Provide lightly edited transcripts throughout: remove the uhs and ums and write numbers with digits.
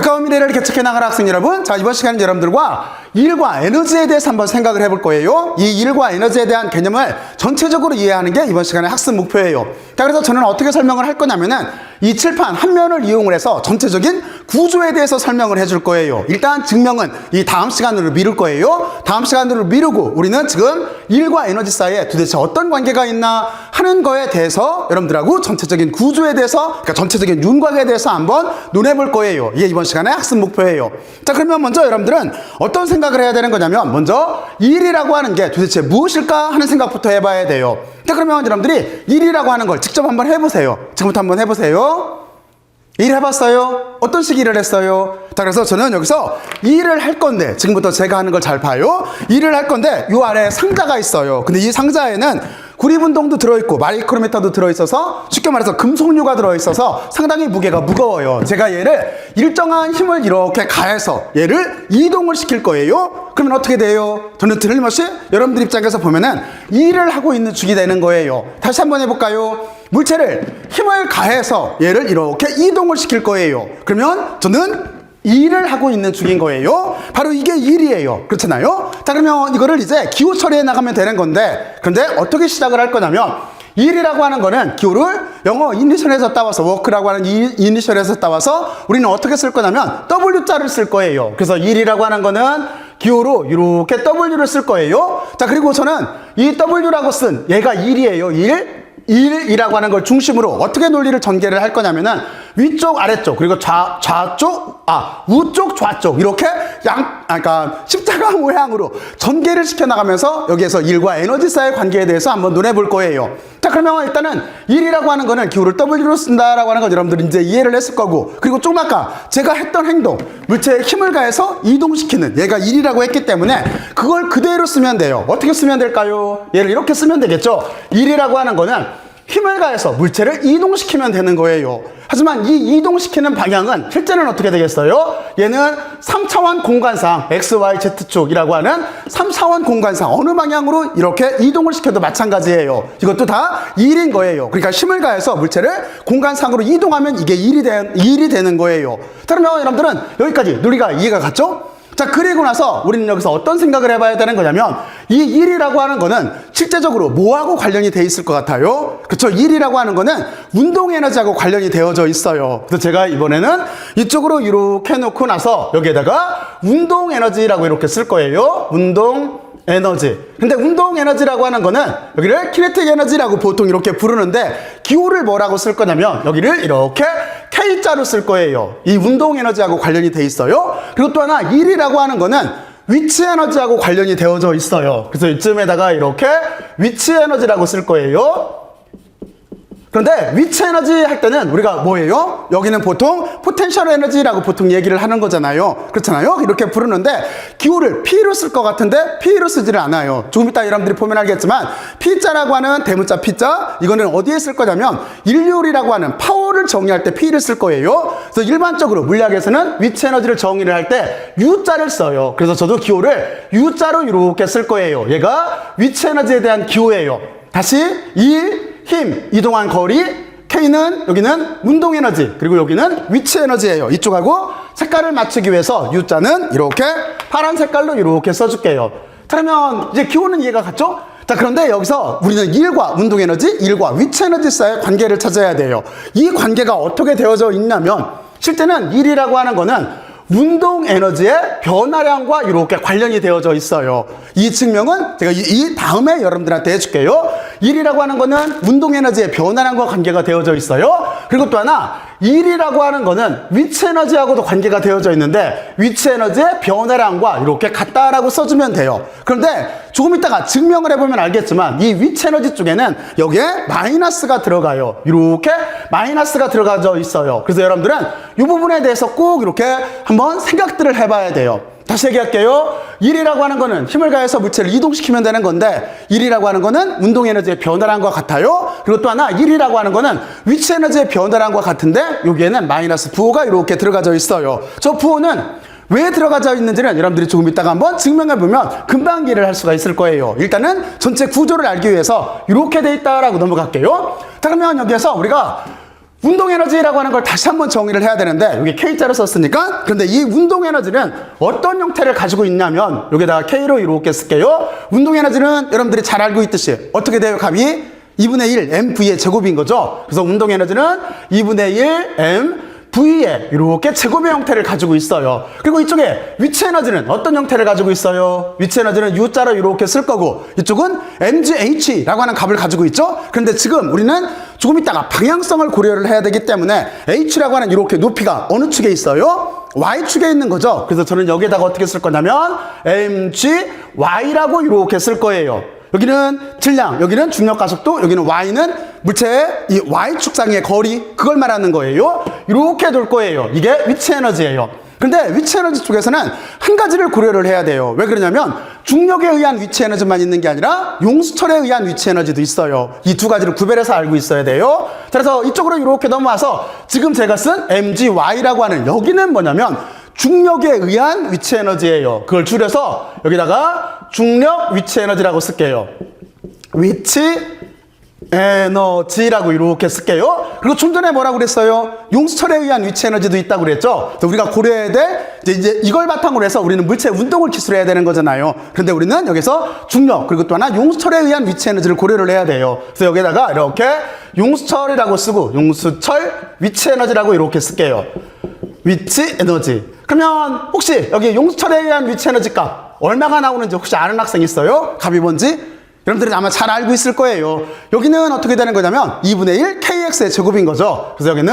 가까운 미래를 개척해 나갈 학생 여러분, 자, 이번 시간은 여러분들과 일과 에너지에 대해서 한번 생각을 해볼 거예요. 이 일과 에너지에 대한 개념을 전체적으로 이해하는 게 이번 시간의 학습 목표예요. 자, 그래서 저는 어떻게 설명을 할 거냐면은 이 칠판 한 면을 이용을 해서 전체적인 구조에 대해서 설명을 해줄 거예요. 일단 증명은 이 다음 시간으로 미룰 거예요. 다음 시간으로 미루고 우리는 지금 일과 에너지 사이에 도대체 어떤 관계가 있나 하는 거에 대해서 여러분들하고 전체적인 구조에 대해서, 그러니까 전체적인 윤곽에 대해서 한번 논해볼 거예요. 이게 이번 시간의 학습 목표예요. 자, 그러면 먼저 여러분들은 어떤 생각을 해야 되는 거냐면, 먼저 일이라고 하는 게 도대체 무엇일까 하는 생각부터 해봐야 돼요. 자, 그러면 여러분들이 일이라고 하는 걸 직접 한번 해보세요. 지금부터 한번 해보세요. 일 해봤어요? 어떤 식 일을 했어요? 자, 그래서 저는 여기서 일을 할 건데, 지금부터 제가 하는 걸 잘 봐요. 일을 할 건데 요 아래에 상자가 있어요. 근데 이 상자에는 구리분동도 들어있고 마이크로미터도 들어있어서, 쉽게 말해서 금속류가 들어있어서 상당히 무게가 무거워요. 제가 얘를 일정한 힘을 이렇게 가해서 얘를 이동을 시킬 거예요. 그러면 어떻게 돼요? 저는 틀림없이 여러분들 입장에서 보면은 일을 하고 있는 중이 되는 거예요. 다시 한번 해볼까요? 물체를 힘을 가해서 얘를 이렇게 이동을 시킬 거예요. 그러면 저는 일을 하고 있는 중인 거예요. 바로 이게 일이에요. 그렇잖아요? 자, 그러면 이거를 이제 기호 처리해 나가면 되는 건데, 그런데 어떻게 시작을 할 거냐면, 일이라고 하는 거는 기호를 영어 이니셜에서 따와서, 워크라고 하는 이니셜에서 따와서 우리는 어떻게 쓸 거냐면 W자를 쓸 거예요. 그래서 일이라고 하는 거는 기호로 이렇게 W를 쓸 거예요. 자, 그리고 저는 이 W라고 쓴 얘가 일이에요. 일이라고 하는 걸 중심으로 어떻게 논리를 전개를 할 거냐면은 위쪽, 아래쪽, 그리고 우쪽, 좌쪽 이렇게 그러니까 십자가 모양으로 전개를 시켜나가면서 여기에서 일과 에너지 사이의 관계에 대해서 한번 논해볼 거예요. 자, 그러면 일단은 일이라고 하는 거는 기호를 W로 쓴다라고 하는 건 여러분들이 이제 이해를 했을 거고, 그리고 좀 아까 제가 했던 행동, 물체에 힘을 가해서 이동시키는 얘가 일이라고 했기 때문에 그걸 그대로 쓰면 돼요. 어떻게 쓰면 될까요? 얘를 이렇게 쓰면 되겠죠. 일이라고 하는 거는 힘을 가해서 물체를 이동시키면 되는 거예요. 하지만 이 이동시키는 방향은 실제는 어떻게 되겠어요? 얘는 3차원 공간상 X, Y, Z축이라고 하는 3차원 공간상 어느 방향으로 이렇게 이동을 시켜도 마찬가지예요. 이것도 다 일인 거예요. 그러니까 힘을 가해서 물체를 공간상으로 이동하면 이게 일이 되는 거예요. 그러면 여러분들은 여기까지 논리가 이해가 갔죠? 자, 그리고 나서 우리는 여기서 어떤 생각을 해봐야 되는 거냐면, 이 일이라고 하는 거는 실제적으로 뭐하고 관련이 돼 있을 것 같아요? 그쵸? 일이라고 하는 거는 운동 에너지하고 관련이 되어져 있어요. 그래서 제가 이번에는 이쪽으로 이렇게 놓고 나서 여기에다가 운동 에너지라고 이렇게 쓸 거예요. 운동 에너지. 근데 운동 에너지라고 하는 거는 여기를 키네틱 에너지라고 보통 이렇게 부르는데, 기호를 뭐라고 쓸 거냐면 여기를 이렇게 K자로 쓸 거예요. 이 운동 에너지하고 관련이 돼 있어요. 그리고 또 하나 일이라고 하는 거는 위치 에너지하고 관련이 되어져 있어요. 그래서 이쯤에다가 이렇게 위치 에너지라고 쓸 거예요. 그런데 위치 에너지 할 때는 우리가 뭐예요? 여기는 보통 포텐셜 에너지라고 보통 얘기를 하는 거잖아요. 그렇잖아요? 이렇게 부르는데 기호를 P로 쓸 것 같은데 P로 쓰지를 않아요. 조금 이따 여러분들이 보면 알겠지만 P자라고 하는 대문자 P자, 이거는 어디에 쓸 거냐면 일률이라고 하는 파워를 정의할 때 P를 쓸 거예요. 그래서 일반적으로 물리학에서는 위치 에너지를 정의를 할 때 U자를 써요. 그래서 저도 기호를 U자로 이렇게 쓸 거예요. 얘가 위치 에너지에 대한 기호예요. 다시 힘, 이동한 거리, K는 여기는 운동 에너지, 그리고 여기는 위치 에너지예요. 이쪽하고 색깔을 맞추기 위해서 U자는 이렇게 파란 색깔로 이렇게 써줄게요. 그러면 이제 기호는 이해가 갔죠? 자, 그런데 여기서 우리는 일과 운동 에너지, 일과 위치 에너지 사이의 관계를 찾아야 돼요. 이 관계가 어떻게 되어져 있냐면, 실제는 일이라고 하는 거는 운동 에너지의 변화량과 이렇게 관련이 되어져 있어요. 이 증명은 제가 이 다음에 여러분들한테 해줄게요. 일이라고 하는 거는 운동 에너지의 변화량과 관계가 되어져 있어요. 그리고 또 하나, 일이라고 하는 거는 위치 에너지하고도 관계가 되어져 있는데 위치 에너지의 변화량과 이렇게 같다라고 써주면 돼요. 그런데 조금 이따가 증명을 해보면 알겠지만 이 위치 에너지 쪽에는 여기에 마이너스가 들어가요. 이렇게 마이너스가 들어가져 있어요. 그래서 여러분들은 이 부분에 대해서 꼭 이렇게 한번 생각들을 해봐야 돼요. 다시 얘기할게요. 일이라고 하는 거는 힘을 가해서 물체를 이동시키면 되는 건데, 일이라고 하는 거는 운동 에너지의 변화량과 같아요. 그리고 또 하나, 일이라고 하는 거는 위치 에너지의 변화량과 같은데 여기에는 마이너스 부호가 이렇게 들어가져 있어요. 저 부호는 왜 들어가져 있는지는 여러분들이 조금 이따가 한번 증명해보면 금방 이해를 할 수가 있을 거예요. 일단은 전체 구조를 알기 위해서 이렇게 돼 있다라고 넘어갈게요. 자, 그러면 여기에서 우리가 운동에너지라고 하는 걸 다시 한번 정의를 해야 되는데 여기 K자를 썼으니까 그런데 이 운동에너지는 어떤 형태를 가지고 있냐면 여기다가 K로 이렇게 쓸게요. 운동에너지는 여러분들이 잘 알고 있듯이 어떻게 돼요? 값이 2분의 1 mv의 제곱인 거죠. 그래서 운동에너지는 2분의 1 mv의 이렇게 제곱의 형태를 가지고 있어요. 그리고 이쪽에 위치에너지는 어떤 형태를 가지고 있어요? 위치에너지는 U자로 이렇게 쓸 거고 이쪽은 mgh라고 하는 값을 가지고 있죠. 그런데 지금 우리는 조금 있다가 방향성을 고려를 해야 되기 때문에 h라고 하는 이렇게 높이가 어느 축에 있어요? y축에 있는 거죠. 그래서 저는 여기에다가 어떻게 쓸 거냐면 mgy라고 이렇게 쓸 거예요. 여기는 질량, 여기는 중력 가속도, 여기는 y는 물체의 이 y축상의 거리, 그걸 말하는 거예요. 이렇게 돌 거예요. 이게 위치 에너지예요. 근데 위치 에너지 쪽에서는 한 가지를 고려를 해야 돼요. 왜 그러냐면 중력에 의한 위치 에너지만 있는 게 아니라 용수철에 의한 위치 에너지도 있어요. 이 두 가지를 구별해서 알고 있어야 돼요. 그래서 이쪽으로 이렇게 넘어와서 지금 제가 쓴 mgy라고 하는 여기는 뭐냐면 중력에 의한 위치 에너지예요. 그걸 줄여서 여기다가 중력 위치 에너지라고 쓸게요. 위치 에너지라고 이렇게 쓸게요. 그리고 좀 전에 뭐라고 그랬어요? 용수철에 의한 위치 에너지도 있다고 그랬죠? 그래서 우리가 고려해야 돼. 이제 이걸 바탕으로 해서 우리는 물체 운동을 기술해야 되는 거잖아요. 그런데 우리는 여기서 중력 그리고 또 하나 용수철에 의한 위치 에너지를 고려를 해야 돼요. 그래서 여기다가 이렇게 용수철이라고 쓰고 용수철 위치 에너지라고 이렇게 쓸게요. 위치 에너지. 그러면 혹시 여기 용수철에 의한 위치 에너지 값 얼마가 나오는지 혹시 아는 학생 있어요? 값이 뭔지? 여러분들이 아마 잘 알고 있을 거예요. 여기는 어떻게 되는 거냐면 2분의 1 kx의 제곱인 거죠. 그래서 여기는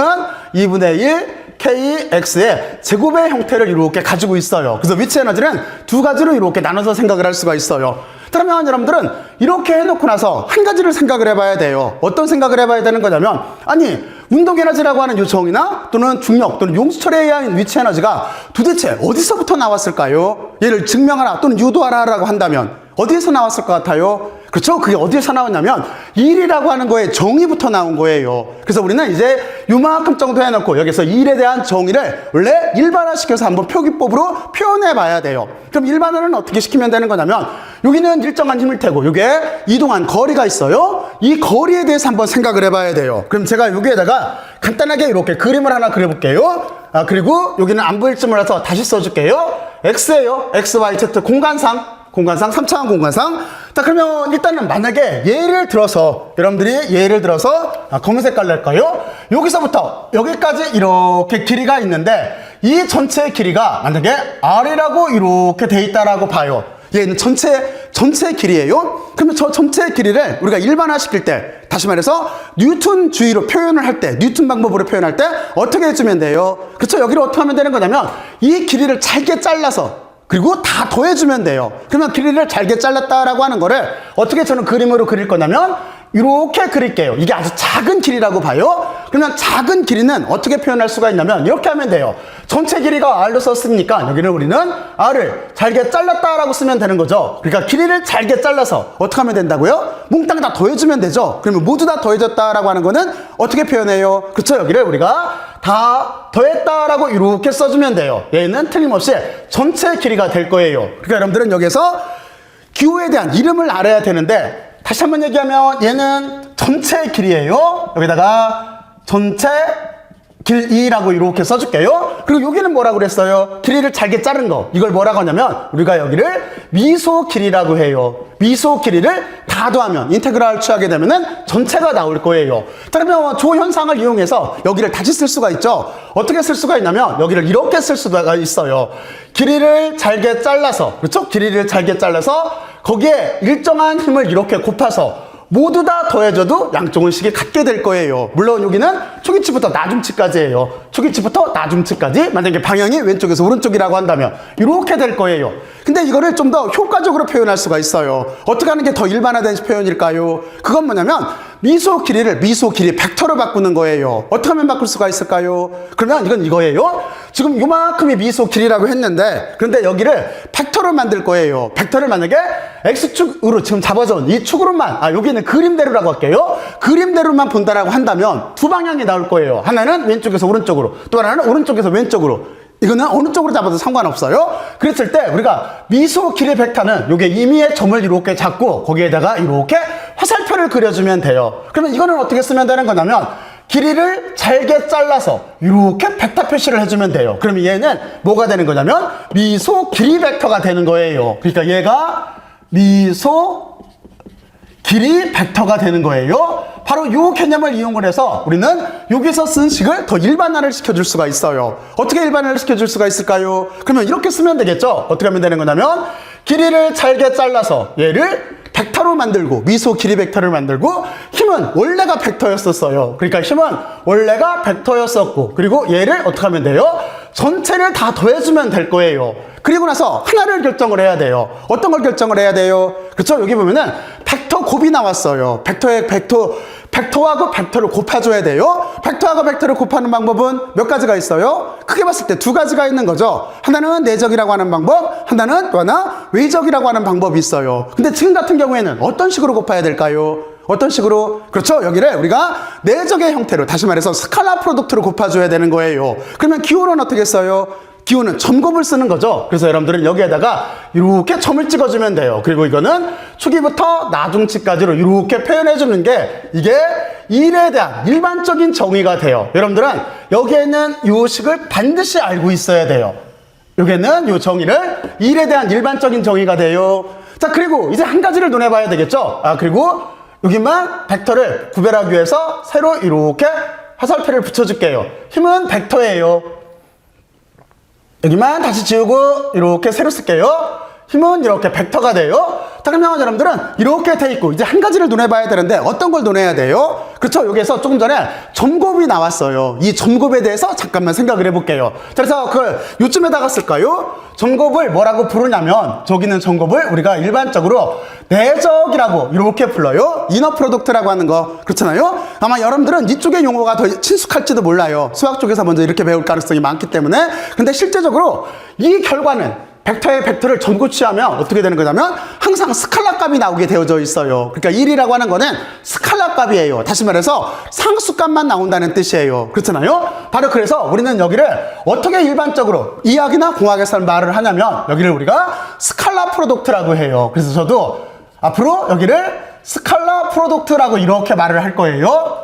2분의 1 kx의 제곱의 형태를 이렇게 가지고 있어요. 그래서 위치 에너지는 두 가지로 이렇게 나눠서 생각을 할 수가 있어요. 그러면 여러분들은 이렇게 해놓고 나서 한 가지를 생각을 해봐야 돼요. 어떤 생각을 해봐야 되는 거냐면 아니 운동 에너지라고 하는 요청이나 또는 중력 또는 용수철에 의한 위치 에너지가 도대체 어디서부터 나왔을까요? 얘를 증명하라 또는 유도하라라고 한다면 어디에서 나왔을 것 같아요? 그렇죠? 그게 어디에서 나왔냐면 1이라고 하는 거에 정의부터 나온 거예요. 그래서 우리는 이제 요만큼 정도 해놓고 여기서 1에 대한 정의를 원래 일반화시켜서 한번 표기법으로 표현해 봐야 돼요. 그럼 일반화는 어떻게 시키면 되는 거냐면 여기는 일정한 힘을 태고 여기에 이동한 거리가 있어요. 이 거리에 대해서 한번 생각을 해봐야 돼요. 그럼 제가 여기에다가 간단하게 이렇게 그림을 하나 그려볼게요. 그리고 여기는 안 보일 줄 몰라서 다시 써줄게요. X예요. X, Y, Z 공간상 3차원 공간상. 자, 그러면 일단은 만약에 예를 들어서 여러분들이 예를 들어서 검은 색깔로 할까요? 여기서부터 여기까지 이렇게 길이가 있는데 이 전체의 길이가 만약에 R이라고 이렇게 돼 있다라고 봐요. 얘는 전체의 길이에요. 그러면 저 전체의 길이를 우리가 일반화 시킬 때 다시 말해서 뉴턴 주의로 표현을 할 때 뉴턴 방법으로 표현할 때 어떻게 해주면 돼요? 그쵸? 여기를 어떻게 하면 되는 거냐면 이 길이를 잘게 잘라서 그리고 다 더해주면 돼요. 그러면 길이를 잘게 잘랐다라고 하는 거를 어떻게 저는 그림으로 그릴 거냐면 이렇게 그릴게요. 이게 아주 작은 길이라고 봐요. 그러면 작은 길이는 어떻게 표현할 수가 있냐면 이렇게 하면 돼요. 전체 길이가 R로 썼으니까 여기는 우리는 R을 잘게 잘랐다라고 쓰면 되는 거죠. 그러니까 길이를 잘게 잘라서 어떻게 하면 된다고요? 몽땅 다 더해주면 되죠. 그러면 모두 다 더해졌다라고 하는 거는 어떻게 표현해요? 그쵸? 여기를 우리가 다 더했다라고 이렇게 써주면 돼요. 얘는 틀림없이 전체 길이가 될 거예요. 그러니까 여러분들은 여기서 기호에 대한 이름을 알아야 되는데 다시 한번 얘기하면 얘는 전체 길이에요. 여기다가 전체 길이라고 이렇게 써줄게요. 그리고 여기는 뭐라고 그랬어요? 길이를 잘게 자른 거. 이걸 뭐라고 하냐면 우리가 여기를 미소 길이라고 해요. 미소 길이를 다 더하면 인테그랄을 취하게 되면은 전체가 나올 거예요. 그러면 조 현상을 이용해서 여기를 다시 쓸 수가 있죠. 어떻게 쓸 수가 있냐면 여기를 이렇게 쓸 수가 있어요. 길이를 잘게 잘라서 그렇죠? 길이를 잘게 잘라서 거기에 일정한 힘을 이렇게 곱해서 모두 다 더해져도 양쪽은 식이 같게 될 거예요. 물론 여기는 초기치부터 나중치까지예요. 초기치부터 나중치까지 만약에 방향이 왼쪽에서 오른쪽이라고 한다면 이렇게 될 거예요. 근데 이거를 좀 더 효과적으로 표현할 수가 있어요. 어떻게 하는 게 더 일반화된 표현일까요? 그건 뭐냐면 미소 길이를 미소 길이 벡터로 바꾸는 거예요. 어떻게 하면 바꿀 수가 있을까요? 그러면 이건 이거예요. 지금 요만큼이 미소 길이라고 했는데 그런데 여기를 벡터로 만들 거예요. 벡터를 만약에 X축으로 지금 잡아준 이 축으로만 여기는 그림대로라고 할게요. 그림대로만 본다라고 한다면 두 방향이 나올 거예요. 하나는 왼쪽에서 오른쪽으로 또 하나는 오른쪽에서 왼쪽으로. 이거는 어느 쪽으로 잡아도 상관없어요. 그랬을 때 우리가 미소 길이 벡터는 요게 임의의 점을 이렇게 잡고 거기에다가 이렇게 화살표를 그려주면 돼요. 그러면 이거는 어떻게 쓰면 되는 거냐면 길이를 잘게 잘라서 이렇게 벡터 표시를 해주면 돼요. 그러면 얘는 뭐가 되는 거냐면 미소 길이 벡터가 되는 거예요. 그러니까 얘가 미소 길이 벡터가 되는 거예요. 바로 이 개념을 이용을 해서 우리는 여기서 쓴 식을 더 일반화를 시켜줄 수가 있어요. 어떻게 일반화를 시켜줄 수가 있을까요? 그러면 이렇게 쓰면 되겠죠. 어떻게 하면 되는 거냐면 길이를 잘게 잘라서 얘를 벡터로 만들고 미소 길이 벡터를 만들고 힘은 원래가 벡터였었어요. 그러니까 힘은 원래가 벡터였었고 그리고 얘를 어떻게 하면 돼요? 전체를 다 더해주면 될 거예요. 그리고 나서 하나를 결정을 해야 돼요. 어떤 걸 결정을 해야 돼요? 그렇죠? 여기 보면은 벡터 곱이 나왔어요. 벡터하고 벡터를 곱해줘야 돼요. 벡터하고 벡터를 곱하는 방법은 몇 가지가 있어요? 크게 봤을 때 두 가지가 있는 거죠. 하나는 내적이라고 하는 방법, 하나는 또 하나 외적이라고 하는 방법이 있어요. 근데 지금 같은 경우에는 어떤 식으로 곱해야 될까요? 어떤 식으로? 그렇죠. 여기를 우리가 내적의 형태로 다시 말해서 스칼라 프로덕트로 곱해줘야 되는 거예요. 그러면 기호는 어떻게 써요? 기호는 점곱을 쓰는 거죠. 그래서 여러분들은 여기에다가 이렇게 점을 찍어주면 돼요. 그리고 이거는 초기부터 나중치까지로 이렇게 표현해주는 게 이게 1에 대한 일반적인 정의가 돼요. 여러분들은 여기에는 이 식을 반드시 알고 있어야 돼요. 여기에는 이 정의를 1에 대한 일반적인 정의가 돼요. 자, 그리고 이제 한 가지를 논해봐야 되겠죠. 그리고 여기만 벡터를 구별하기 위해서 새로 이렇게 화살표를 붙여줄게요. 힘은 벡터예요. 여기만 다시 지우고 이렇게 새로 쓸게요. 힘은 이렇게 벡터가 돼요. 자, 그러면 여러분들은 이렇게 돼 있고 이제 한 가지를 논해봐야 되는데 어떤 걸 논해야 돼요? 그렇죠? 여기에서 조금 전에 점곱이 나왔어요. 이 점곱에 대해서 잠깐만 생각을 해볼게요. 그래서 요쯤에다가 쓸까요? 점곱을 뭐라고 부르냐면 저기는 점곱을 우리가 일반적으로 내적이라고 이렇게 불러요. 이너 프로덕트라고 하는 거 그렇잖아요. 아마 여러분들은 이쪽의 용어가 더 친숙할지도 몰라요. 수학 쪽에서 먼저 이렇게 배울 가능성이 많기 때문에. 근데 실제적으로 이 결과는 벡터의 벡터를 점고 취하면 어떻게 되는 거냐면 항상 스칼라 값이 나오게 되어져 있어요. 그러니까 1이라고 하는 거는 스칼라 값이에요. 다시 말해서 상수값만 나온다는 뜻이에요. 그렇잖아요. 바로 그래서 우리는 여기를 어떻게 일반적으로 이학이나 공학에서 말을 하냐면 여기를 우리가 스칼라 프로덕트라고 해요. 그래서 저도 앞으로 여기를 스칼라 프로덕트라고 이렇게 말을 할 거예요.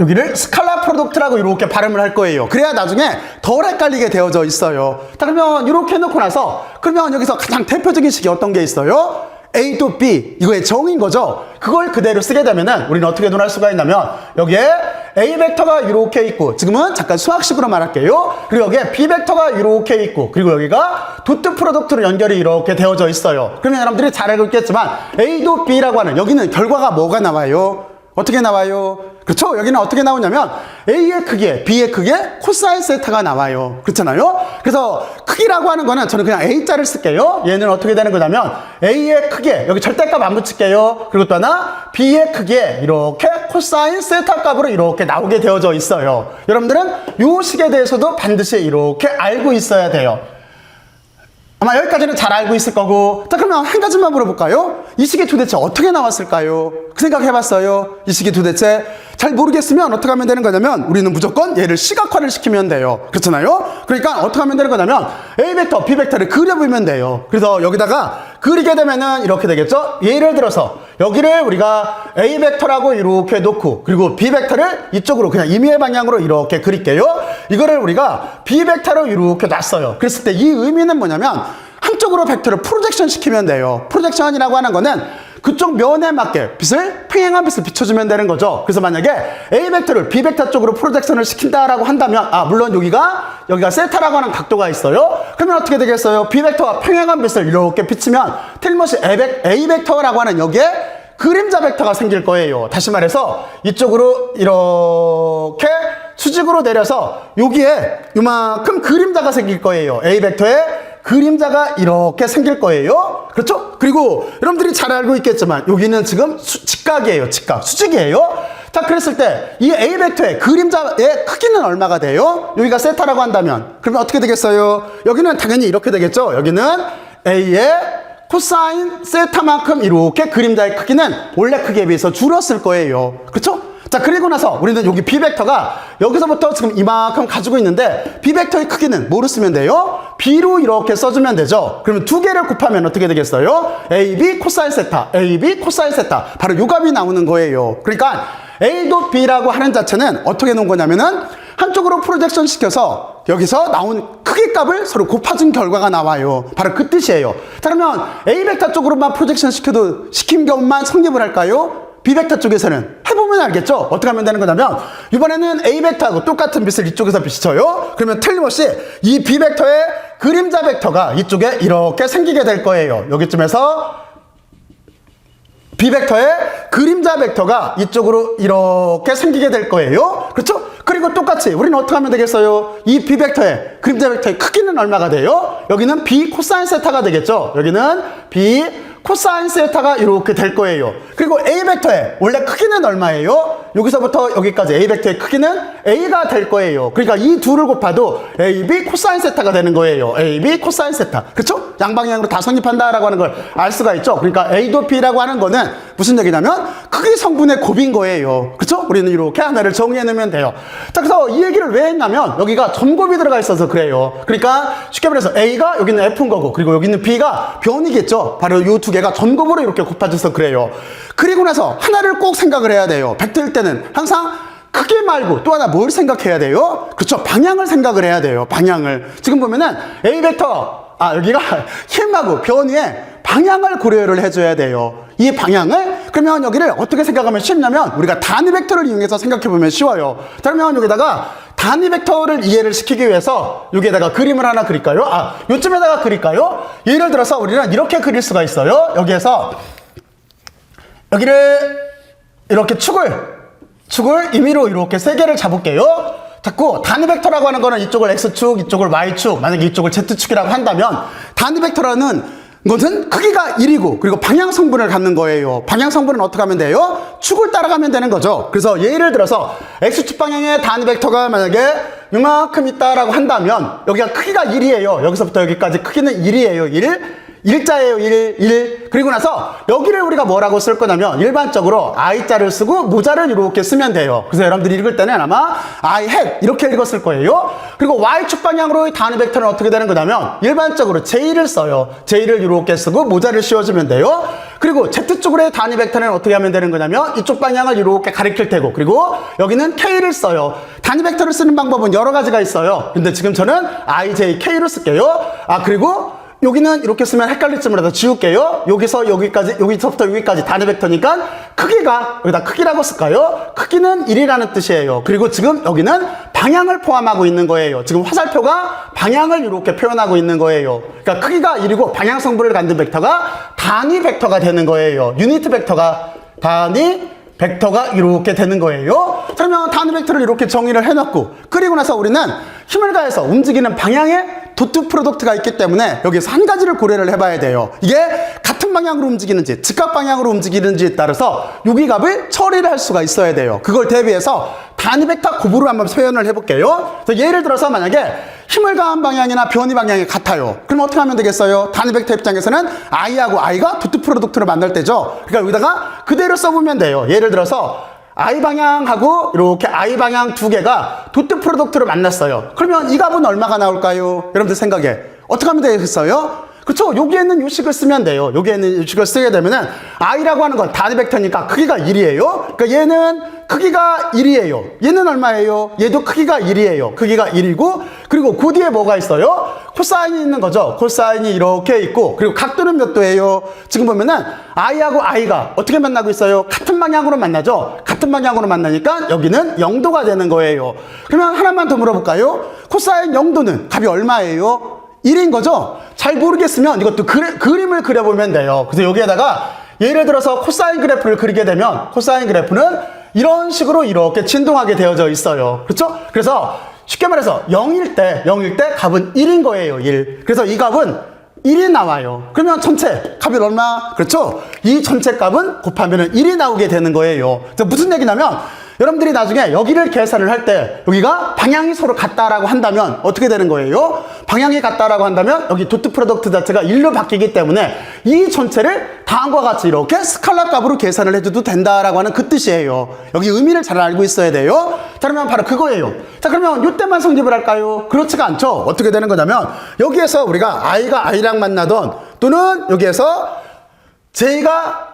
여기를 스칼라 프로덕트라고 이렇게 발음을 할 거예요. 그래야 나중에 덜 헷갈리게 되어져 있어요. 자, 그러면 이렇게 해놓고 나서 그러면 여기서 가장 대표적인 식이 어떤 게 있어요? A 또 B, 이거의 정인 거죠. 그걸 그대로 쓰게 되면은 우리는 어떻게 논할 수가 있냐면 여기에 A 벡터가 이렇게 있고 지금은 잠깐 수학식으로 말할게요. 그리고 여기에 B 벡터가 이렇게 있고 그리고 여기가 도트 프로덕트로 연결이 이렇게 되어져 있어요. 그러면 여러분들이 잘 알고 있겠지만 A도 B라고 하는 여기는 결과가 뭐가 나와요? 어떻게 나와요? 그렇죠? 여기는 어떻게 나오냐면 A의 크기에 B의 크기에 코사인 세타가 나와요. 그렇잖아요? 그래서 크기라고 하는 거는 저는 그냥 A자를 쓸게요. 얘는 어떻게 되는 거냐면 A의 크기에 여기 절대값 안 붙일게요. 그리고 또 하나 B의 크기에 이렇게 코사인 세타 값으로 이렇게 나오게 되어져 있어요. 여러분들은 이 식에 대해서도 반드시 이렇게 알고 있어야 돼요. 아마 여기까지는 잘 알고 있을 거고. 자, 그러면 한 가지만 물어볼까요? 이 식이 도대체 어떻게 나왔을까요? 그 생각 해봤어요? 이 식이 도대체 잘 모르겠으면 어떻게 하면 되는 거냐면 우리는 무조건 얘를 시각화를 시키면 돼요. 그렇잖아요? 그러니까 어떻게 하면 되는 거냐면 A 벡터, B 벡터를 그려보면 돼요. 그래서 여기다가 그리게 되면은 이렇게 되겠죠? 예를 들어서 여기를 우리가 A 벡터라고 이렇게 놓고 그리고 B 벡터를 이쪽으로 그냥 임의의 방향으로 이렇게 그릴게요. 이거를 우리가 B 벡터로 이렇게 놨어요. 그랬을 때 이 의미는 뭐냐면 한쪽으로 벡터를 프로젝션 시키면 돼요. 프로젝션이라고 하는 거는 그쪽 면에 맞게 평행한 빛을 비춰주면 되는 거죠. 그래서 만약에 A 벡터를 B 벡터 쪽으로 프로젝션을 시킨다라고 한다면 물론 여기가 세타라고 하는 각도가 있어요. 그러면 어떻게 되겠어요? B 벡터가 평행한 빛을 이렇게 비치면 틀림없이 A 벡터라고 하는 여기에 그림자 벡터가 생길 거예요. 다시 말해서 이쪽으로 이렇게 수직으로 내려서 여기에 이만큼 그림자가 생길 거예요. A 벡터에 그림자가 이렇게 생길 거예요. 그렇죠? 그리고 여러분들이 잘 알고 있겠지만 여기는 지금 직각이에요. 직각. 수직이에요. 자, 그랬을 때 이 A 벡터의 그림자의 크기는 얼마가 돼요? 여기가 세타라고 한다면 그러면 어떻게 되겠어요? 여기는 당연히 이렇게 되겠죠. 여기는 A의 코사인 세타만큼 이렇게 그림자의 크기는 원래 크기에 비해서 줄었을 거예요. 그렇죠? 자, 그리고 나서 우리는 여기 B 벡터가 여기서부터 지금 이만큼 가지고 있는데 B 벡터의 크기는 뭐로 쓰면 돼요? B로 이렇게 써주면 되죠. 그러면 두 개를 곱하면 어떻게 되겠어요? AB 코사인 세타, AB 코사인 세타. 바로 요 값이 나오는 거예요. 그러니까 A도 B라고 하는 자체는 어떻게 놓은 거냐면은 한쪽으로 프로젝션 시켜서 여기서 나온 크기 값을 서로 곱해준 결과가 나와요. 바로 그 뜻이에요. 자, 그러면 A 벡터 쪽으로만 프로젝션 시킨 경우만 성립을 할까요? B 벡터 쪽에서는 해보면 알겠죠? 어떻게 하면 되는 거냐면 이번에는 A 벡터하고 똑같은 빛을 이쪽에서 비춰요. 그러면 틀림없이 이 B 벡터의 그림자 벡터가 이쪽에 이렇게 생기게 될 거예요. 여기쯤에서 B 벡터의 그림자 벡터가 이쪽으로 이렇게 생기게 될 거예요. 그렇죠? 그리고 똑같이 우리는 어떻게 하면 되겠어요? 이 B 벡터의 그림자 벡터의 크기는 얼마가 돼요? 여기는 B 코사인 세타가 되겠죠? 여기는 B 코사인 세타가 이렇게 될 거예요. 그리고 A 벡터의 원래 크기는 얼마예요? 여기서부터 여기까지 A 벡터의 크기는 A가 될 거예요. 그러니까 이 둘을 곱해도 AB 코사인 세타가 되는 거예요. AB 코사인 세타. 그렇죠? 양방향으로 다 성립한다라고 하는 걸 알 수가 있죠. 그러니까 A도 B라고 하는 거는 무슨 얘기냐면 크기 성분의 곱인 거예요. 그렇죠? 우리는 이렇게 하나를 정의해 놓으면 돼요. 자, 그래서 이 얘기를 왜 했냐면 여기가 점곱이 들어가 있어서 그래요. 그러니까 쉽게 말해서 A가 여기는 F인 거고 그리고 여기는 B가 변이겠죠. 바로 이 두 개가 점곱으로 이렇게 곱해져서 그래요. 그리고 나서 하나를 꼭 생각을 해야 돼요. 벡터일 때는 항상 크기 말고 또 하나 뭘 생각해야 돼요? 그렇죠. 방향을 생각을 해야 돼요. 방향을. 지금 보면은 A 벡터 여기가 힘하고 변이의 방향을 고려를 해줘야 돼요. 이 방향을 그러면 여기를 어떻게 생각하면 쉽냐면 우리가 단위 벡터를 이용해서 생각해보면 쉬워요. 자, 그러면 여기다가 단위 벡터를 이해를 시키기 위해서 여기에다가 그림을 하나 그릴까요? 요쯤에다가 그릴까요? 예를 들어서 우리는 이렇게 그릴 수가 있어요. 여기에서 여기를 이렇게 축을 임의로 이렇게 세 개를 잡을게요. 자꾸 단위 벡터라고 하는 거는 이쪽을 X축, 이쪽을 Y축, 만약에 이쪽을 Z축이라고 한다면 단위 벡터라는 것은 크기가 1이고 그리고 방향 성분을 갖는 거예요. 방향 성분은 어떻게 하면 돼요? 축을 따라가면 되는 거죠. 그래서 예를 들어서 X축 방향의 단위 벡터가 만약에 이만큼 있다라고 한다면 여기가 크기가 1이에요. 여기서부터 여기까지 크기는 1이에요. 1자예요. 1. 그리고 나서 여기를 우리가 뭐라고 쓸 거냐면 일반적으로 I자를 쓰고 모자를 이렇게 쓰면 돼요. 그래서 여러분들이 읽을 때는 아마 I hat 이렇게 읽었을 거예요. 그리고 Y축 방향으로 단위 벡터는 어떻게 되는 거냐면 일반적으로 J를 써요. J를 이렇게 쓰고 모자를 씌워주면 돼요. 그리고 Z쪽으로의 단위 벡터는 어떻게 하면 되는 거냐면 이쪽 방향을 이렇게 가리킬 테고 그리고 여기는 K를 써요. 단위 벡터를 쓰는 방법은 여러 가지가 있어요. 근데 지금 저는 IJK로 쓸게요. 그리고 여기는 이렇게 쓰면 헷갈릴 쯤이라도 지울게요. 여기서 여기까지, 여기서부터 여기까지 단위 벡터니까 크기가 여기다 크기라고 쓸까요? 크기는 1이라는 뜻이에요. 그리고 지금 여기는 방향을 포함하고 있는 거예요. 지금 화살표가 방향을 이렇게 표현하고 있는 거예요. 그러니까 크기가 1이고 방향 성분을 갖는 벡터가 단위 벡터가 되는 거예요. 유니트 벡터가 단위 벡터가 이렇게 되는 거예요. 그러면 단위 벡터를 이렇게 정의를 해놨고 그리고 나서 우리는 힘을 가해서 움직이는 방향에 도트 프로덕트가 있기 때문에 여기서 한 가지를 고려를 해봐야 돼요. 이게 같은 방향으로 움직이는지 즉각 방향으로 움직이는지에 따라서 요기값을 처리를 할 수가 있어야 돼요. 그걸 대비해서 단위 벡터 곱으로 한번 표현을 해볼게요. 예를 들어서 만약에 힘을 가한 방향이나 변이 방향이 같아요. 그럼 어떻게 하면 되겠어요? 단위 벡터 입장에서는 I하고 I가 도트 프로덕트를 만날 때죠. 그러니까 여기다가 그대로 써보면 돼요. 예를 들어서 I 방향하고 이렇게 I 방향 두 개가 도트 프로덕트로 만났어요. 그러면 이 값은 얼마가 나올까요? 여러분들 생각에 어떻게 하면 되겠어요? 그렇죠? 여기에는 요식을 쓰면 돼요. 여기에는 요식을 쓰게 되면은 I라고 하는 건 단위 벡터니까 크기가 1이에요. 그러니까 얘는 크기가 1이에요. 얘는 얼마예요? 얘도 크기가 1이에요. 크기가 1이고 그리고 그 뒤에 뭐가 있어요? 코사인이 있는 거죠. 코사인이 이렇게 있고 그리고 각도는 몇 도예요? 지금 보면은 I하고 I가 어떻게 만나고 있어요? 같은 방향으로 만나죠. 같은 방향으로 만나니까 여기는 0도가 되는 거예요. 그러면 하나만 더 물어볼까요? 코사인 0도는 값이 얼마예요? 1인 거죠? 잘 모르겠으면 이것도 그림을 그려보면 돼요. 그래서 여기에다가 예를 들어서 코사인 그래프를 그리게 되면 코사인 그래프는 이런 식으로 이렇게 진동하게 되어져 있어요. 그렇죠? 그래서 쉽게 말해서 0일 때 값은 1인 거예요. 1. 그래서 이 값은 1이 나와요. 그러면 전체 값이 얼마? 그렇죠? 이 전체 값은 곱하면 1이 나오게 되는 거예요. 무슨 얘기냐면 여러분들이 나중에 여기를 계산을 할 때 여기가 방향이 서로 같다라고 한다면 어떻게 되는 거예요? 방향이 같다라고 한다면 여기 도트 프로덕트 자체가 1로 바뀌기 때문에 이 전체를 다음과 같이 이렇게 스칼라 값으로 계산을 해줘도 된다라고 하는 그 뜻이에요. 여기 의미를 잘 알고 있어야 돼요. 자, 그러면 바로 그거예요. 자, 그러면 이때만 성립을 할까요? 그렇지가 않죠. 어떻게 되는 거냐면 여기에서 우리가 I가 I랑 만나던 또는 여기에서 J가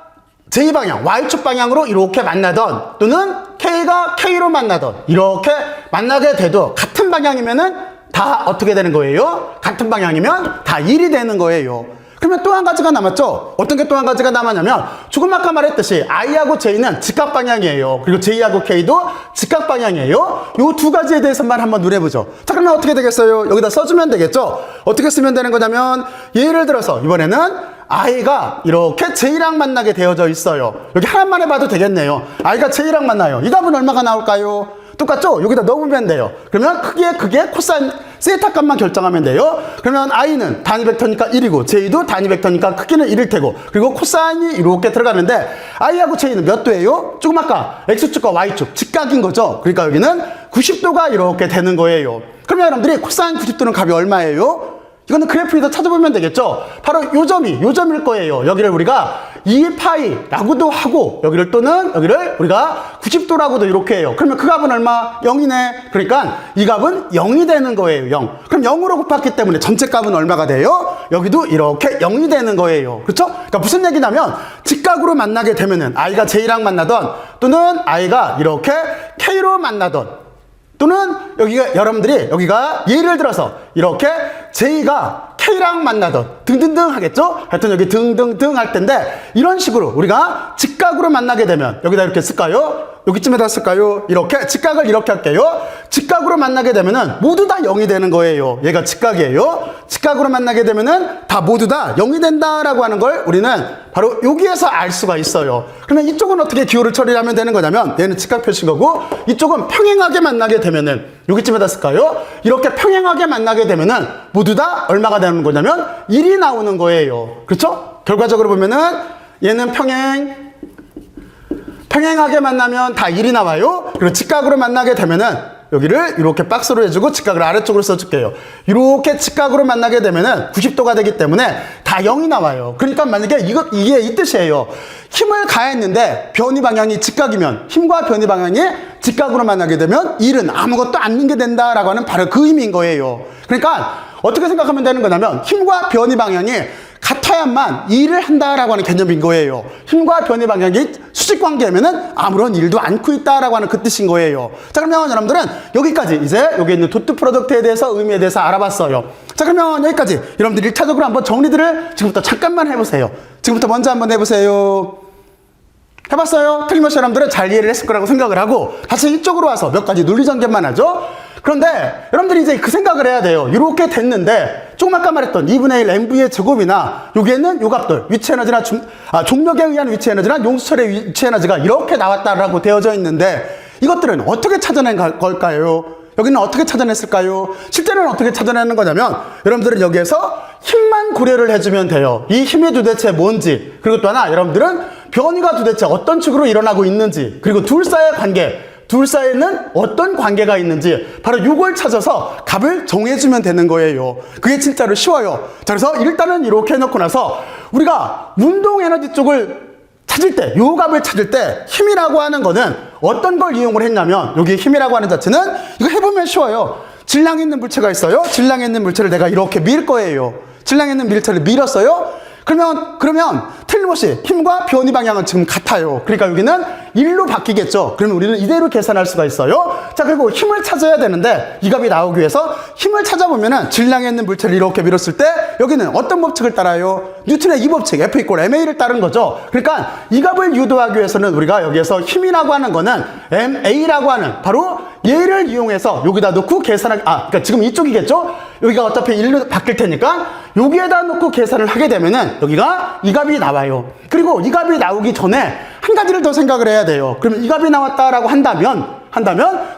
j-방향, y축 방향으로 이렇게 만나던 또는 k가 k로 만나던 이렇게 만나게 돼도 같은 방향이면은 다 어떻게 되는 거예요? 같은 방향이면 다 1이 되는 거예요. 그러면 또 한 가지가 남았죠? 어떤 게 또 한 가지가 남았냐면 조금 아까 말했듯이 i하고 j는 직각 방향이에요. 그리고 j하고 k도 직각 방향이에요. 요 두 가지에 대해서만 한번 눈해보죠. 자, 그러면 어떻게 되겠어요? 여기다 써주면 되겠죠? 어떻게 쓰면 되는 거냐면 예를 들어서 이번에는 i가 이렇게 j랑 만나게 되어져 있어요. 여기 하나만 해봐도 되겠네요. i가 j랑 만나요. 이 값은 얼마가 나올까요? 똑같죠? 여기다 넣으면 돼요. 그러면 크기에 코사인 세타 값만 결정하면 돼요. 그러면 i는 단위 벡터니까 1이고 j도 단위 벡터니까 크기는 1일 테고 그리고 코사인이 이렇게 들어가는데 i하고 j는 몇 도예요? 조금 아까 x축과 y축 직각인 거죠. 그러니까 여기는 90도가 이렇게 되는 거예요. 그러면 여러분들이 코사인 90도는 값이 얼마예요? 이거는 그래프에서 찾아보면 되겠죠. 바로 요점일 거예요. 여기를 우리가 2파이라고도 하고 여기를 우리가 90도라고도 이렇게 해요. 그러면 그 값은 얼마? 0이네. 그러니까 이 값은 0이 되는 거예요. 0. 그럼 0으로 곱했기 때문에 전체 값은 얼마가 돼요? 여기도 이렇게 0이 되는 거예요. 그렇죠? 그러니까 무슨 얘기냐면 직각으로 만나게 되면은 i가 j랑 만나던 또는 i가 이렇게 k로 만나던 또는 여기가 예를 들어서 이렇게 j가 k랑 만나던 등등등 하겠죠? 하여튼 여기 등등등 할 텐데 이런 식으로 우리가 직각으로 만나게 되면 여기다 이렇게 쓸까요? 여기쯤에다 쓸까요? 이렇게 직각을 이렇게 할게요. 직각으로 만나게 되면은 모두 다 0이 되는 거예요. 얘가 직각이에요. 직각으로 만나게 되면은 다 모두 다 0이 된다라고 하는 걸 우리는 바로 여기에서 알 수가 있어요. 그러면 이쪽은 어떻게 기호를 처리하면 되는 거냐면 얘는 직각 표시인 거고 이쪽은 평행하게 만나게 되면은 여기쯤에다 쓸까요? 이렇게 평행하게 만나게 되면은 모두 다 얼마가 되는 거냐면 1이 나오는 거예요. 그렇죠? 결과적으로 보면은 얘는 평행하게 만나면 다 1이 나와요. 그리고 직각으로 만나게 되면은 여기를 이렇게 박스로 해주고 직각을 아래쪽으로 써줄게요. 이렇게 직각으로 만나게 되면은 90도가 되기 때문에 다 0이 나와요. 그러니까 만약에 이게 이 뜻이에요. 힘을 가했는데 변이 방향이 직각이면 힘과 변이 방향이 직각으로 만나게 되면 1은 아무것도 안 넣게 된다라고 하는 바로 그 의미인 거예요. 그러니까 어떻게 생각하면 되는 거냐면 힘과 변이 방향이 같아야만 일을 한다라고 하는 개념인 거예요. 힘과 변의 방향이 수직관계면은 아무런 일도 않고 있다라고 하는 그 뜻인 거예요. 자, 그러면 여러분들은 여기까지 이제 여기 있는 도트 프로덕트에 대해서 의미에 대해서 알아봤어요. 자, 그러면 여기까지 여러분들 1차적으로 한번 정리들을 지금부터 잠깐만 해보세요. 지금부터 먼저 한번 해보세요. 해봤어요? 틀림없이 여러분들은 잘 이해를 했을 거라고 생각을 하고 다시 이쪽으로 와서 몇 가지 논리전개만 하죠. 그런데 여러분들이 이제 그 생각을 해야 돼요. 이렇게 됐는데 조금 아까 말했던 2분의 1 mv의 제곱이나 여기에는 요 값들 위치 에너지나 종력에 의한 위치 에너지나 용수철의 위치 에너지가 이렇게 나왔다라고 되어져 있는데 이것들은 어떻게 찾아낸 걸까요? 여기는 어떻게 찾아냈을까요? 실제로는 어떻게 찾아내는 거냐면 여러분들은 여기에서 힘만 고려를 해주면 돼요. 이 힘이 도대체 뭔지 그리고 또 하나 여러분들은 변이가 도대체 어떤 식으로 일어나고 있는지 그리고 둘 사이의 관계 둘 사이에는 어떤 관계가 있는지 바로 이걸 찾아서 값을 정해주면 되는 거예요. 그게 진짜로 쉬워요. 자, 그래서 일단은 이렇게 해놓고 나서 우리가 운동 에너지 쪽을 찾을 때, 요 값을 찾을 때 힘이라고 하는 거는 어떤 걸 이용을 했냐면 여기 힘이라고 하는 자체는 이거 해보면 쉬워요. 질량이 있는 물체가 있어요. 질량이 있는 물체를 내가 이렇게 밀 거예요. 질량이 있는 물체를 밀었어요. 그러면 틀림없이 힘과 변이 방향은 지금 같아요. 그러니까 여기는 1로 바뀌겠죠. 그러면 우리는 이대로 계산할 수가 있어요. 자, 그리고 힘을 찾아야 되는데 이 값이 나오기 위해서 힘을 찾아보면은 질량에 있는 물체를 이렇게 밀었을 때 여기는 어떤 법칙을 따라요? 뉴턴의 이 법칙 F = ma를 따른 거죠. 그러니까 이 값을 유도하기 위해서는 우리가 여기에서 힘이라고 하는 거는 ma라고 하는 바로 얘를 이용해서 여기다 놓고 그러니까 지금 이쪽이겠죠? 여기가 어차피 1로 바뀔 테니까 여기에다 놓고 계산을 하게 되면은 여기가 이 값이 나와요. 그리고 이 값이 나오기 전에 한 가지를 더 생각을 해야 돼요. 그러면 이 값이 나왔다라고 한다면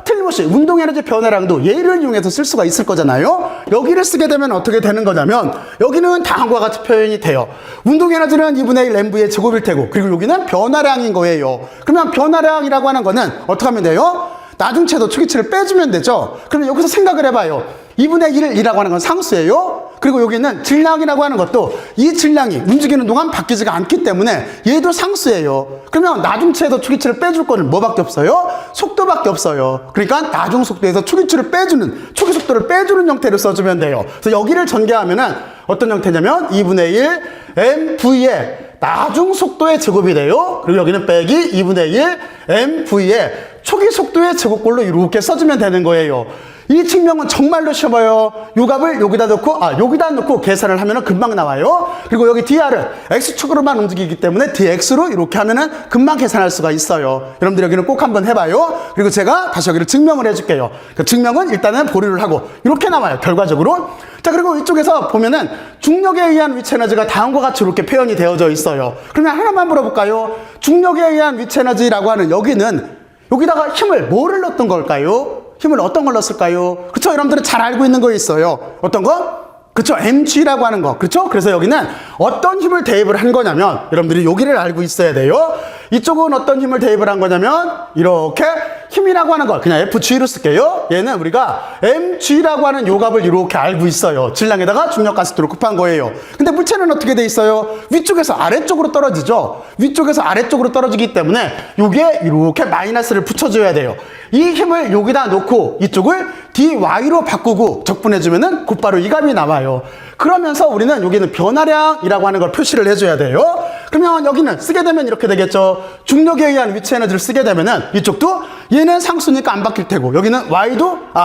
틀림없이 운동 에너지 변화량도 얘를 이용해서 쓸 수가 있을 거잖아요. 여기를 쓰게 되면 어떻게 되는 거냐면 여기는 다음과 같이 표현이 돼요. 운동 에너지는 2분의 1 mv의 제곱일 테고 그리고 여기는 변화량인 거예요. 그러면 변화량이라고 하는 거는 어떻게 하면 돼요? 나중체도 초기체를 빼주면 되죠. 그러면 여기서 생각을 해봐요. 2분의 1이라고 하는 건 상수예요. 그리고 여기는 질량이라고 하는 것도 이 질량이 움직이는 동안 바뀌지가 않기 때문에 얘도 상수예요. 그러면 나중체에서 초기체를 빼줄 거는 뭐밖에 없어요? 속도밖에 없어요. 그러니까 나중 속도에서 초기 속도를 빼주는 형태로 써주면 돼요. 그래서 여기를 전개하면은 어떤 형태냐면 2분의 1 mv의 나중 속도의 제곱이 돼요. 그리고 여기는 빼기 2분의 1 mv의 초기 속도의 제곱꼴로 이렇게 써주면 되는 거예요. 이 증명은 정말로 쉬워요. 요 값을 여기다 넣고 계산을 하면 금방 나와요. 그리고 여기 dr은 x축으로만 움직이기 때문에 dx로 이렇게 하면은 금방 계산할 수가 있어요. 여러분들 여기는 꼭 한번 해봐요. 그리고 제가 다시 여기를 증명을 해줄게요. 그 증명은 일단은 보류를 하고 이렇게 나와요. 결과적으로. 자, 그리고 이쪽에서 보면은 중력에 의한 위치 에너지가 다음과 같이 이렇게 표현이 되어져 있어요. 그러면 하나만 물어볼까요? 중력에 의한 위치 에너지라고 하는 여기다가 힘을 뭐를 넣었던 걸까요? 힘을 어떤 걸 넣었을까요? 그쵸? 여러분들은 잘 알고 있는 거 있어요. 어떤 거? 그쵸? mg라고 하는 거. 그쵸? 그래서 여기는 어떤 힘을 대입을 한 거냐면, 여러분들이 여기를 알고 있어야 돼요. 이쪽은 어떤 힘을 대입을 한 거냐면, 이렇게 힘이라고 하는 걸 그냥 FG로 쓸게요. 얘는 우리가 mg라고 하는 요 값을 이렇게 알고 있어요. 질량에다가 중력가속도를 곱한 거예요. 근데 물체는 어떻게 돼 있어요? 위쪽에서 아래쪽으로 떨어지죠? 위쪽에서 아래쪽으로 떨어지기 때문에 요게 이렇게 마이너스를 붙여줘야 돼요. 이 힘을 여기다 놓고 이쪽을 dy로 바꾸고 적분해주면은 곧바로 이 값이 나와요. 그러면서 우리는 여기는 변화량이라고 하는 걸 표시를 해줘야 돼요. 그러면 여기는 쓰게 되면 이렇게 되겠죠. 중력에 의한 위치 에너지를 쓰게 되면은 이쪽도 얘는 상수니까 안 바뀔 테고 여기는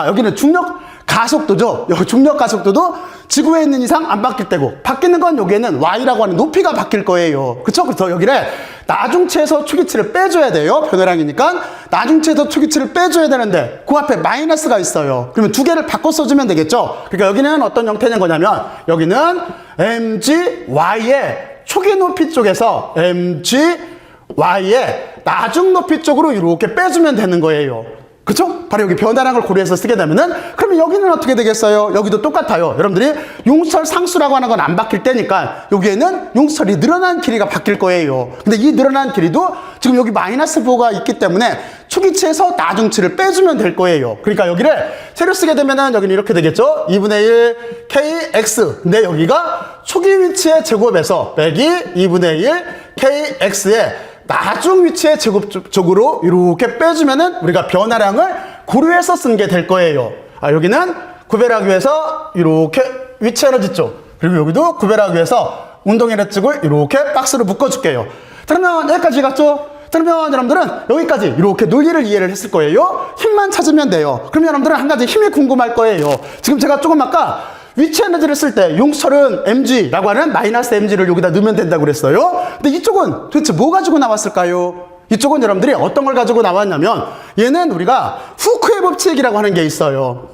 여기는 중력 가속도죠. 여기 중력 가속도도 지구에 있는 이상 안 바뀔 테고 바뀌는 건 여기에는 y라고 하는 높이가 바뀔 거예요. 그쵸? 그래서 여기를 나중체에서 초기치를 빼줘야 돼요. 변화량이니까 나중체에서 초기치를 빼줘야 되는데 그 앞에 마이너스가 있어요. 그러면 두 개를 바꿔 써주면 되겠죠. 그러니까 여기는 어떤 형태인 거냐면 여기는 mgy의 초기 높이 쪽에서 mgy의 나중 높이 쪽으로 이렇게 빼주면 되는 거예요. 그쵸? 바로 여기 변화량을 고려해서 쓰게 되면은 그러면 여기는 어떻게 되겠어요? 여기도 똑같아요. 여러분들이 용설 상수라고 하는 건 안 바뀔 때니까 여기에는 용설이 늘어난 길이가 바뀔 거예요. 근데 이 늘어난 길이도 지금 여기 마이너스 부호가 있기 때문에 초기치에서 나중치를 빼주면 될 거예요. 그러니까 여기를 세로 쓰게 되면은 여기는 이렇게 되겠죠? 2분의 1 kx. 근데 여기가 초기 위치의 제곱에서 빼기 2분의 1 kx의 나중 위치의 제곱쪽으로 이렇게 빼주면은 우리가 변화량을 고려해서 쓴 게 될 거예요. 여기는 구별하기 위해서 이렇게 위치 에너지 쪽, 그리고 여기도 구별하기 위해서 운동 에너지 쪽을 이렇게 박스로 묶어줄게요. 그러면 여기까지 갔죠? 그러면 여러분들은 여기까지 이렇게 논리를 이해를 했을 거예요. 힘만 찾으면 돼요. 그러면 여러분들은 한 가지 힘이 궁금할 거예요. 지금 제가 조금 아까 위치 에너지를 쓸 때 용설은 mg라고 하는 마이너스 mg를 여기다 넣으면 된다고 그랬어요. 근데 이쪽은 도대체 뭐 가지고 나왔을까요? 이쪽은 여러분들이 어떤 걸 가지고 나왔냐면 얘는 우리가 후크의 법칙이라고 하는 게 있어요.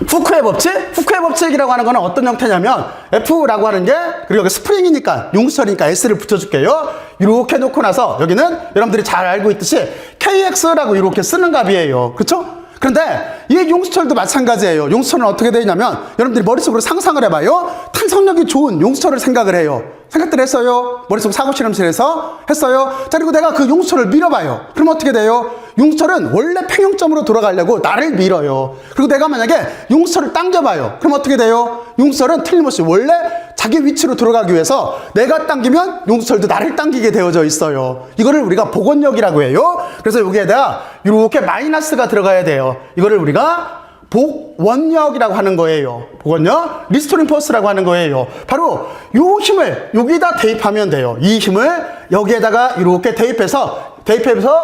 후크의 법칙? 후크의 법칙이라고 하는 거는 어떤 형태냐면 F라고 하는 게, 그리고 여기 스프링이니까 용설이니까 S를 붙여줄게요. 이렇게 놓고 나서 여기는 여러분들이 잘 알고 있듯이 KX라고 이렇게 쓰는 값이에요. 그렇죠? 그런데 이 용수철도 마찬가지예요. 용수철은 어떻게 되냐면 여러분들이 머릿속으로 상상을 해봐요. 탄성력이 좋은 용수철을 생각을 해요. 생각들 했어요? 머릿속 사고실험실에서 했어요? 자, 그리고 내가 그 용수철을 밀어봐요. 그럼 어떻게 돼요? 용수철은 원래 평형점으로 돌아가려고 나를 밀어요. 그리고 내가 만약에 용수철을 당겨봐요. 그럼 어떻게 돼요? 용수철은 틀림없이 원래 자기 위치로 들어가기 위해서 내가 당기면 용수철도 나를 당기게 되어져 있어요. 이거를 우리가 복원력이라고 해요. 그래서 여기에다가 이렇게 마이너스가 들어가야 돼요. 이거를 우리가 복원력이라고 하는 거예요. 복원력, 리스토링 포스라고 하는 거예요. 바로 요 힘을 여기다 대입하면 돼요. 이 힘을 여기에다가 이렇게 대입해서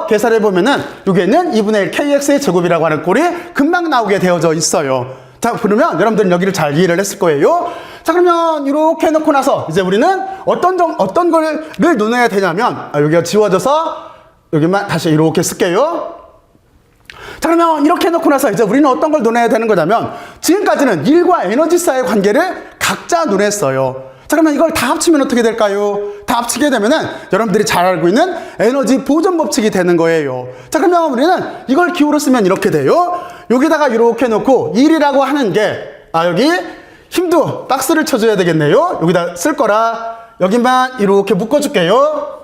계산해 보면은 여기에는 2분의 1 kx의 제곱이라고 하는 꼴이 금방 나오게 되어져 있어요. 자, 그러면 여러분들은 여기를 잘 이해를 했을 거예요. 자, 그러면 이렇게 해놓고 나서 이제 우리는 어떤 거를 논해야 되냐면 여기가 지워져서 여기만 다시 이렇게 쓸게요. 자, 그러면 이렇게 해놓고 나서 이제 우리는 어떤 걸 논해야 되는 거냐면 지금까지는 일과 에너지 사이의 관계를 각자 논했어요. 자, 그러면 이걸 다 합치면 어떻게 될까요? 다 합치게 되면은 여러분들이 잘 알고 있는 에너지 보존 법칙이 되는 거예요. 자, 그러면 우리는 이걸 기호로 쓰면 이렇게 돼요. 여기다가 이렇게 놓고 1이라고 하는 게 여기 힘도 박스를 쳐줘야 되겠네요. 여기다 쓸 거라 여기만 이렇게 묶어줄게요.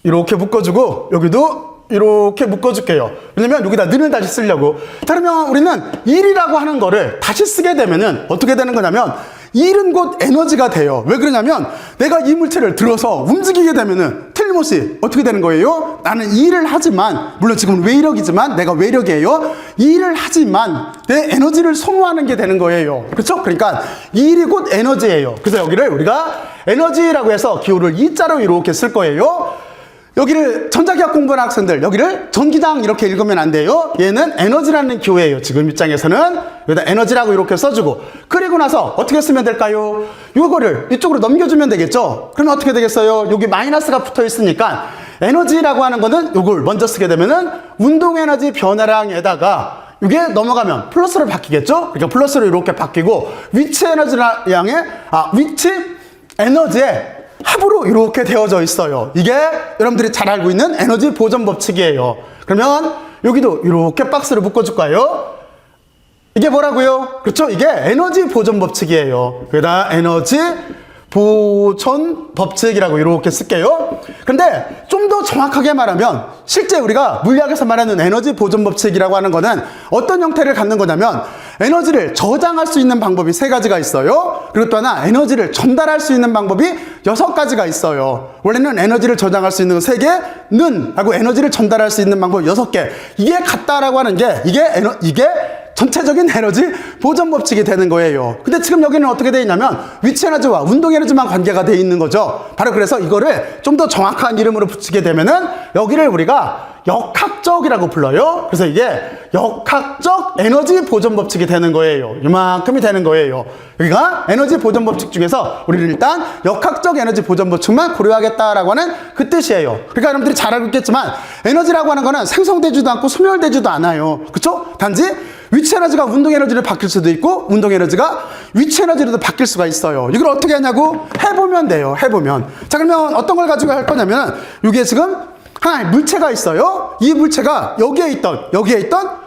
이렇게 묶어주고 여기도 이렇게 묶어줄게요. 왜냐면 여기다 는을 다시 쓰려고. 자, 그러면 우리는 1이라고 하는 거를 다시 쓰게 되면은 어떻게 되는 거냐면 1은 곧 에너지가 돼요. 왜 그러냐면 내가 이 물체를 들어서 움직이게 되면은 틀림없이 틀림없이 어떻게 되는 거예요? 나는 이 일을 하지만, 물론 지금은 외력이지만 내가 외력이에요. 이 일을 하지만 내 에너지를 소모하는 게 되는 거예요. 그렇죠? 그러니까 이 일이 곧 에너지예요. 그래서 여기를 우리가 에너지라고 해서 기호를 이자로 이렇게 쓸 거예요. 여기를 전자기학 공부하는 학생들, 여기를 전기장 이렇게 읽으면 안 돼요. 얘는 에너지라는 기호예요. 지금 입장에서는 여기다 에너지라고 이렇게 써주고, 그리고 나서 어떻게 쓰면 될까요? 이거를 이쪽으로 넘겨주면 되겠죠. 그러면 어떻게 되겠어요? 여기 마이너스가 붙어 있으니까 에너지라고 하는 거는 이걸 먼저 쓰게 되면은 운동 에너지 변화량에다가 이게 넘어가면 플러스로 바뀌겠죠. 그러니까 플러스로 이렇게 바뀌고, 위치 에너지량의 위치 에너지에 합으로 이렇게 되어져 있어요. 이게 여러분들이 잘 알고 있는 에너지 보존 법칙이에요. 그러면 여기도 이렇게 박스를 묶어줄까요? 이게 뭐라고요? 그렇죠? 이게 에너지 보존 법칙이에요. 여기다 에너지 보존 법칙이라고 이렇게 쓸게요. 근데 좀 더 정확하게 말하면, 실제 우리가 물리학에서 말하는 에너지 보존 법칙이라고 하는 거는 어떤 형태를 갖는 거냐면, 에너지를 저장할 수 있는 방법이 3가지가 있어요. 그리고 또 하나 에너지를 전달할 수 있는 방법이 6가지가 있어요. 원래는 에너지를 저장할 수 있는 3개는 하고 에너지를 전달할 수 있는 방법 6개. 이게 같다라고 하는 게 이게 전체적인 에너지 보존 법칙이 되는 거예요. 근데 지금 여기는 어떻게 되어 있냐면 위치 에너지와 운동 에너지만 관계가 되어 있는 거죠. 바로 그래서 이거를 좀 더 정확한 이름으로 붙이게 되면은 여기를 우리가 역학적이라고 불러요. 그래서 이게 역학적 에너지 보존 법칙이 되는 거예요. 이만큼이 되는 거예요. 여기가 에너지 보존 법칙 중에서 우리는 일단 역학적 에너지 보존 법칙만 고려하겠다라고 하는 그 뜻이에요. 그러니까 여러분들이 잘 알고 있겠지만 에너지라고 하는 거는 생성되지도 않고 소멸되지도 않아요. 그렇죠? 단지 위치 에너지가 운동 에너지를 바뀔 수도 있고, 운동 에너지가 위치 에너지로도 바뀔 수가 있어요. 이걸 어떻게 하냐고? 해보면 돼요. 해보면. 자, 그러면 어떤 걸 가지고 할 거냐면, 이게 지금 하나의 물체가 있어요. 이 물체가 여기에 있던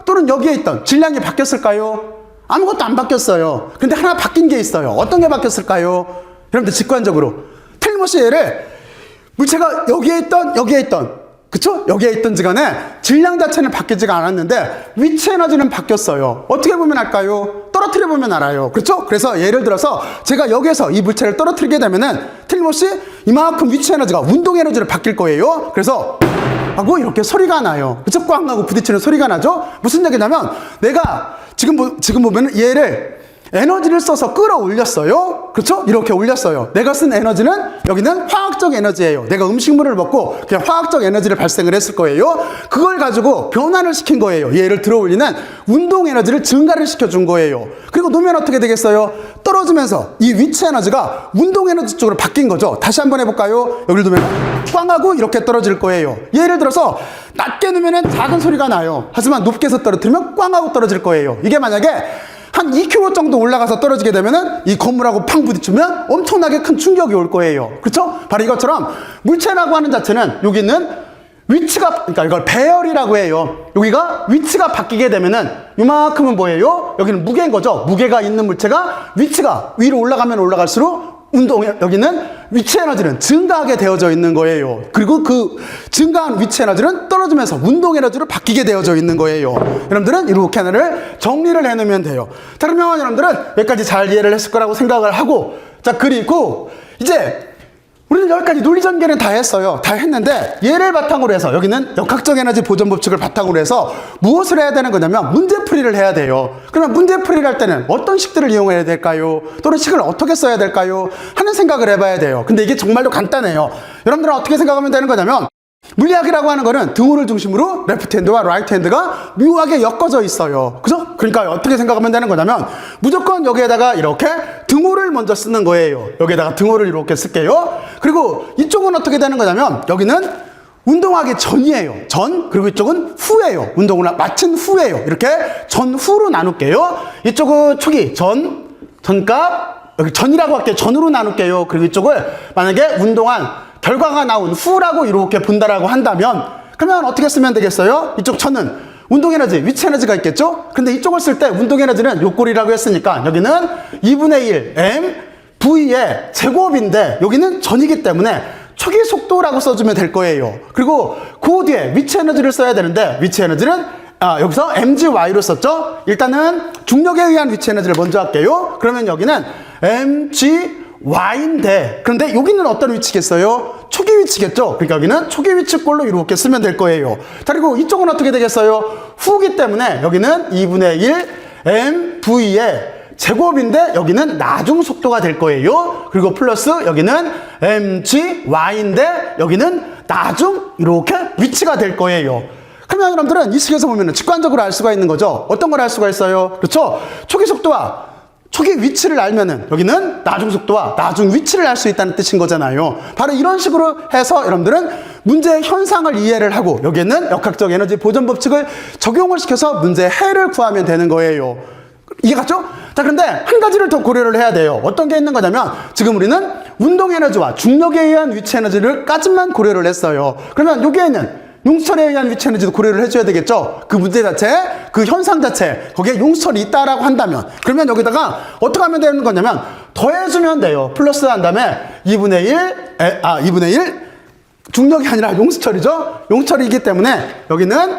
또는 여기에 있던 질량이 바뀌었을까요? 아무것도 안 바뀌었어요. 근데 하나 바뀐 게 있어요. 어떤 게 바뀌었을까요? 여러분들 직관적으로 틀림없이 얘를 물체가 여기에 있던 그쵸? 여기에 있던지 간에 질량 자체는 바뀌지가 않았는데 위치 에너지는 바뀌었어요. 어떻게 보면 알까요? 떨어뜨려 보면 알아요. 그렇죠? 그래서 예를 들어서 제가 여기에서 이 물체를 떨어뜨리게 되면은 틀림없이 이만큼 위치 에너지가 운동 에너지로 바뀔 거예요. 그래서 하고 이렇게 소리가 나요. 그쵸? 꽝 하고 부딪히는 소리가 나죠? 무슨 얘기냐면 내가 지금 보면은 얘를 에너지를 써서 끌어올렸어요. 그렇죠? 이렇게 올렸어요. 내가 쓴 에너지는 여기는 화학적 에너지예요. 내가 음식물을 먹고 그냥 화학적 에너지를 발생을 했을 거예요. 그걸 가지고 변환을 시킨 거예요. 얘를 들어올리는 운동 에너지를 증가를 시켜준 거예요. 그리고 놓으면 어떻게 되겠어요? 떨어지면서 이 위치 에너지가 운동 에너지 쪽으로 바뀐 거죠. 다시 한번 해볼까요? 여기를 놓으면 꽝 하고 이렇게 떨어질 거예요. 예를 들어서 낮게 놓으면 작은 소리가 나요. 하지만 높게서 떨어뜨리면 꽝 하고 떨어질 거예요. 이게 만약에 한 2km 정도 올라가서 떨어지게 되면은 이 건물하고 팡 부딪히면 엄청나게 큰 충격이 올 거예요. 그렇죠? 바로 이것처럼 물체라고 하는 자체는 여기 있는 위치가, 그러니까 이걸 배열이라고 해요. 여기가 위치가 바뀌게 되면은 이만큼은 뭐예요? 여기는 무게인 거죠. 무게가 있는 물체가 위치가 위로 올라가면 올라갈수록 여기는 위치 에너지는 증가하게 되어져 있는 거예요. 그리고 그 증가한 위치 에너지는 떨어지면서 운동 에너지로 바뀌게 되어져 있는 거예요. 여러분들은 이렇게 하나를 정리를 해놓으면 돼요. 자, 그러면 여러분들은 여기까지 잘 이해를 했을 거라고 생각을 하고, 자, 그리고 이제 우리는 여기까지 논리전개는 다 했어요. 다 했는데 얘를 바탕으로 해서 여기는 역학적 에너지 보존 법칙을 바탕으로 해서 무엇을 해야 되는 거냐면 문제풀이를 해야 돼요. 그러면 문제풀이를 할 때는 어떤 식들을 이용해야 될까요? 또는 식을 어떻게 써야 될까요? 하는 생각을 해봐야 돼요. 근데 이게 정말로 간단해요. 여러분들은 어떻게 생각하면 되는 거냐면 물리학이라고 하는 거는 등호를 중심으로 레프트 핸드와 라이트 핸드가 묘하게 엮어져 있어요. 그죠? 그러니까 어떻게 생각하면 되는 거냐면 무조건 여기에다가 이렇게 등호를 먼저 쓰는 거예요. 여기에다가 등호를 이렇게 쓸게요. 그리고 이쪽은 어떻게 되는 거냐면 여기는 운동하기 전이에요. 전. 그리고 이쪽은 후예요. 운동을 마친 후예요. 이렇게 전후로 나눌게요. 이쪽은 초기 전값, 여기 전이라고 할게요. 전으로 나눌게요. 그리고 이쪽을 만약에 운동한 결과가 나온 후라고 이렇게 본다라고 한다면 그러면 어떻게 쓰면 되겠어요? 이쪽 천은 운동 에너지, 위치 에너지가 있겠죠? 근데 이쪽을 쓸 때 운동 에너지는 요꼴이라고 했으니까 여기는 2분의 1 m v의 제곱인데 여기는 전이기 때문에 초기 속도라고 써주면 될 거예요. 그리고 그 뒤에 위치 에너지를 써야 되는데 위치 에너지는 여기서 mgy로 썼죠? 일단은 중력에 의한 위치 에너지를 먼저 할게요. 그러면 여기는 mg Y인데, 그런데 여기는 어떤 위치겠어요? 초기 위치겠죠? 그러니까 여기는 초기 위치꼴로 이렇게 쓰면 될 거예요. 자, 그리고 이쪽은 어떻게 되겠어요? 후기 때문에 여기는 2분의 1 mv의 제곱인데 여기는 나중 속도가 될 거예요. 그리고 플러스 여기는 mg y인데 여기는 나중 이렇게 위치가 될 거예요. 그러면 여러분들은 이 식에서 보면 직관적으로 알 수가 있는 거죠. 어떤 걸 알 수가 있어요? 그렇죠? 초기 속도와 초기 위치를 알면은 여기는 나중 속도와 나중 위치를 알 수 있다는 뜻인 거잖아요. 바로 이런 식으로 해서 여러분들은 문제의 현상을 이해를 하고 여기에는 역학적 에너지 보존 법칙을 적용을 시켜서 문제의 해를 구하면 되는 거예요. 이해갔죠? 자, 그런데 한 가지를 더 고려를 해야 돼요. 어떤 게 있는 거냐면 지금 우리는 운동 에너지와 중력에 의한 위치 에너지를까지만 고려를 했어요. 그러면 여기에는 용수철에 의한 위치 에너지도 고려를 해줘야 되겠죠? 그 문제 자체, 그 현상 자체, 거기에 용수철이 있다라고 한다면, 그러면 여기다가 어떻게 하면 되는 거냐면, 더해주면 돼요. 플러스 한 다음에 2분의 1, 중력이 아니라 용수철이죠? 용수철이기 때문에 여기는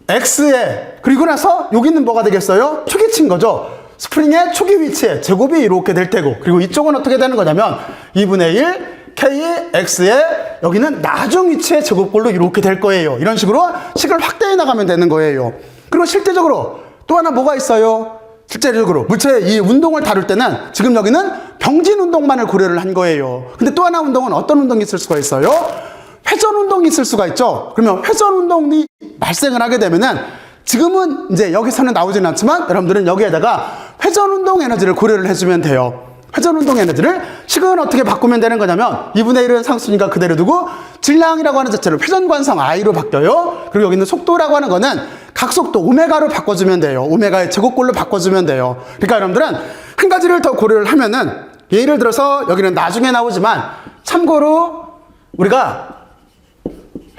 KX에, 그리고 나서 여기는 뭐가 되겠어요? 초기치인 거죠? 스프링의 초기 위치에 제곱이 이렇게 될 테고, 그리고 이쪽은 어떻게 되는 거냐면, 2분의 1, KX에 여기는 나중 위치의 제곱꼴로 이렇게 될 거예요. 이런 식으로 식을 확대해 나가면 되는 거예요. 그리고 실제적으로 또 하나 뭐가 있어요? 실제적으로 물체의 이 운동을 다룰 때는 지금 여기는 병진 운동만을 고려를 한 거예요. 근데 또 하나 운동은 어떤 운동이 있을 수가 있어요? 회전 운동이 있을 수가 있죠. 그러면 회전 운동이 발생을 하게 되면은 지금은 이제 여기서는 나오지는 않지만 여러분들은 여기에다가 회전 운동 에너지를 고려를 해주면 돼요. 회전 운동 에너지를 식은 어떻게 바꾸면 되는 거냐면 2분의 1은 상수니까 그대로 두고 질량이라고 하는 자체를 회전 관성 I로 바뀌어요. 그리고 여기 있는 속도라고 하는 거는 각속도 오메가로 바꿔주면 돼요. 오메가의 제곱꼴로 바꿔주면 돼요. 그러니까 여러분들은 한 가지를 더 고려를 하면은 예를 들어서 여기는 나중에 나오지만 참고로 우리가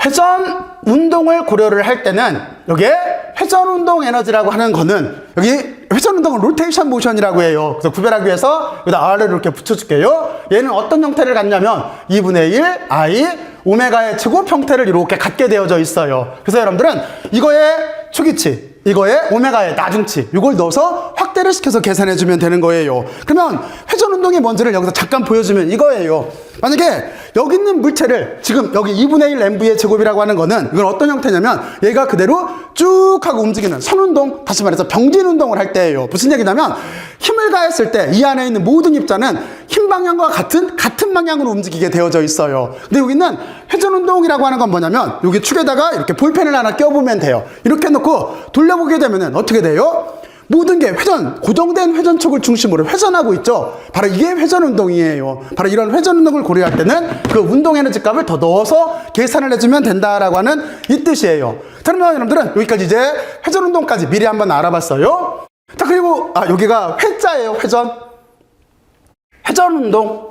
회전 운동을 고려를 할 때는 여기에 회전 운동 에너지라고 하는 거는 여기 회전 운동은 로테이션 모션이라고 해요. 그래서 구별하기 위해서 여기다 R을 이렇게 붙여줄게요. 얘는 어떤 형태를 갖냐면 2분의 1 I 오메가의 제곱 형태를 이렇게 갖게 되어져 있어요. 그래서 여러분들은 이거의 초기치, 이거의 오메가의 나중치 이걸 넣어서 확대를 시켜서 계산해주면 되는 거예요. 그러면 회전 운동이 뭔지를 여기서 잠깐 보여주면 이거예요. 만약에 여기 있는 물체를 지금 여기 2분의 1 mv의 제곱이라고 하는 거는 이건 어떤 형태냐면 얘가 그대로 쭉 하고 움직이는 선운동, 다시 말해서 병진 운동을 할 때예요. 무슨 얘기냐면 힘을 가했을 때 이 안에 있는 모든 입자는 힘 방향과 같은 방향으로 움직이게 되어져 있어요. 근데 여기는 회전 운동이라고 하는 건 뭐냐면 여기 축에다가 이렇게 볼펜을 하나 껴보면 돼요. 이렇게 놓고 돌려보게 되면은 어떻게 돼요? 모든 게 고정된 회전촉을 중심으로 회전하고 있죠. 바로 이게 회전 운동이에요. 바로 이런 회전 운동을 고려할 때는 그 운동 에너지 값을 더 넣어서 계산을 해주면 된다라고 하는 이 뜻이에요. 자, 그러면 여러분들은 여기까지 이제 회전 운동까지 미리 한번 알아봤어요. 자, 그리고 여기가 회자예요. 회전 운동